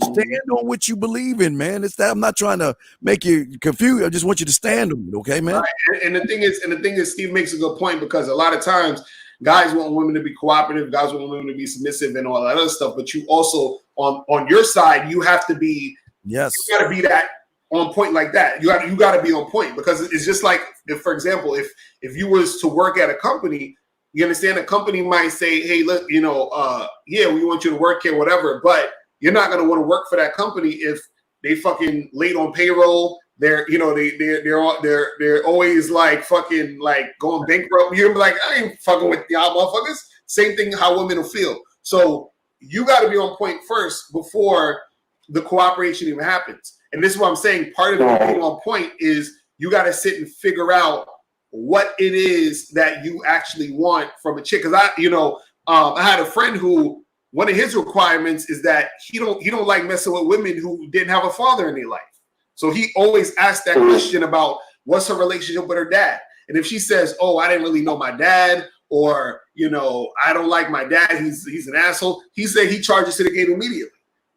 Stand on what you believe in, man. It's that I'm not trying to make you confused. I just want you to stand on it, okay, man? Right. And the thing is, Steve makes a good point, because a lot of times guys want women to be cooperative, guys want women to be submissive and all that other stuff. But you also on your side, you have to be you got to be that on point like that. You got to be on point, because it's just like, if, for example, if you was to work at a company, you understand, a company might say, hey, look, you know, yeah, we want you to work here, whatever, but you're not going to want to work for that company if they fucking late on payroll. They're, you know, they're always like fucking like going bankrupt. You're like, I ain't fucking with y'all motherfuckers. Same thing how women will feel. So you got to be on point first before the cooperation even happens. And this is what I'm saying. Part of being on point is you got to sit and figure out what it is that you actually want from a chick. Because I had a friend who, one of his requirements is that he don't like messing with women who didn't have a father in their life. So he always asked that question about what's her relationship with her dad. And if she says, oh, I didn't really know my dad, or, you know, I don't like my dad, he's an asshole, he said he charges to the gate immediately,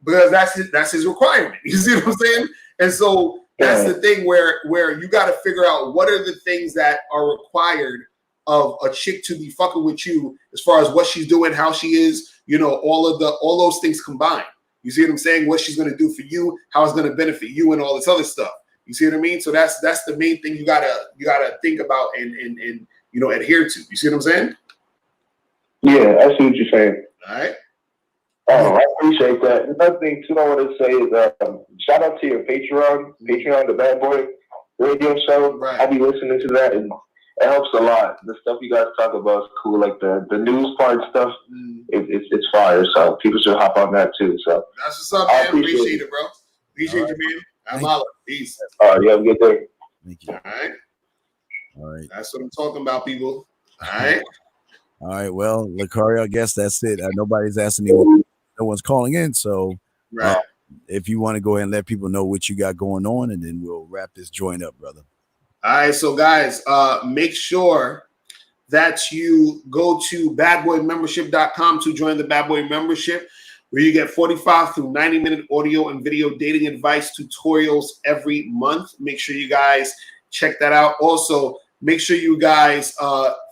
because that's his requirement. You see what I'm saying? And so that's the thing where you got to figure out what are the things that are required of a chick to be fucking with you, as far as what she's doing, how she is, you know, all those things combined. You see what I'm saying? What she's going to do for you, how it's going to benefit you, and all this other stuff. You see what I mean? So that's the main thing you gotta think about and you know, adhere to. You see what I'm saying? Yeah, I see what you're saying. All right. Oh, I appreciate that. Another thing too I want to say is shout out to your Patreon, the Bad Boy Radio Show. Right. I be listening to that, and it helps a lot. The stuff you guys talk about is cool. Like the news part stuff, it's fire. So people should hop on that too. So that's what's up, man. Appreciate it, bro. Appreciate you, man. I'm out. Peace. You have a good day. Thank you. All right. That's what I'm talking about, people. All right. All right. Well, Locario, I guess that's it. Nobody's asking me. No one's calling in. So if you want to go ahead and let people know what you got going on, and then we'll wrap this joint up, brother. All right. So, guys, make sure that you go to badboymembership.com to join the Bad Boy membership, where you get 45 through 90-minute audio and video dating advice tutorials every month. Make sure you guys check that out. Also, make sure you guys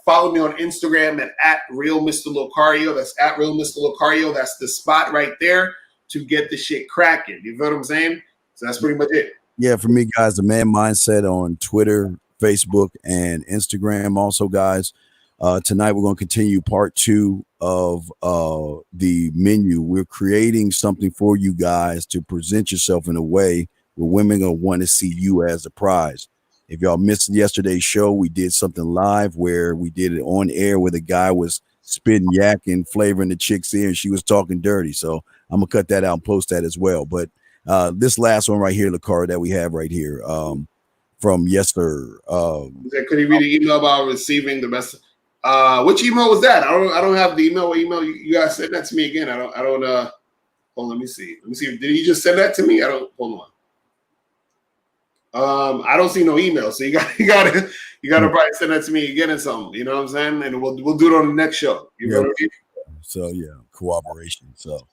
follow me on Instagram at Real Mr. Locario. That's at Real Mr. Locario. That's the spot right there to get the shit cracking. You feel what I'm saying? So that's pretty much it. Yeah, for me, guys, the Man Mindset on Twitter, Facebook, and Instagram. Also, guys, tonight we're going to continue part 2 of the menu. We're creating something for you guys to present yourself in a way where women are going to want to see you as a prize. If y'all missed yesterday's show, we did something live where we did it on air where the guy was spitting yak and flavoring the chick's ear and she was talking dirty. So I'm going to cut that out and post that as well. But this last one right here, Locario, that we have right here from yesterday. Could you read the email about receiving the best? Which email was that? I don't have the email. What email you guys send that to me again? I don't hold on, let me see. Did he just send that to me? Hold on. I don't see no email. So you gotta probably send that to me again or something. You know what I'm saying? And we'll do it on the next show. You know what I mean? So yeah, cooperation. So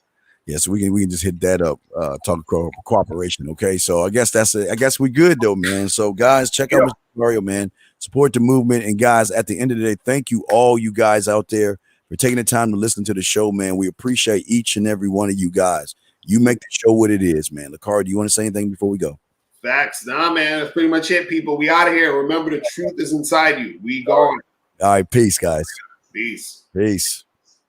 yeah, so we can just hit that up. Talk cooperation. Okay. So I guess that's it. I guess we good though, man. So guys, check out Mr. Locario, man. Support the movement. And guys, at the end of the day, thank you all you guys out there for taking the time to listen to the show, man. We appreciate each and every one of you guys. You make the show what it is, man. Locario, do you want to say anything before we go? Facts. Nah, man. That's pretty much it, people. We out of here. Remember, the truth is inside you. We gone. All right. Peace, guys. Peace. Peace.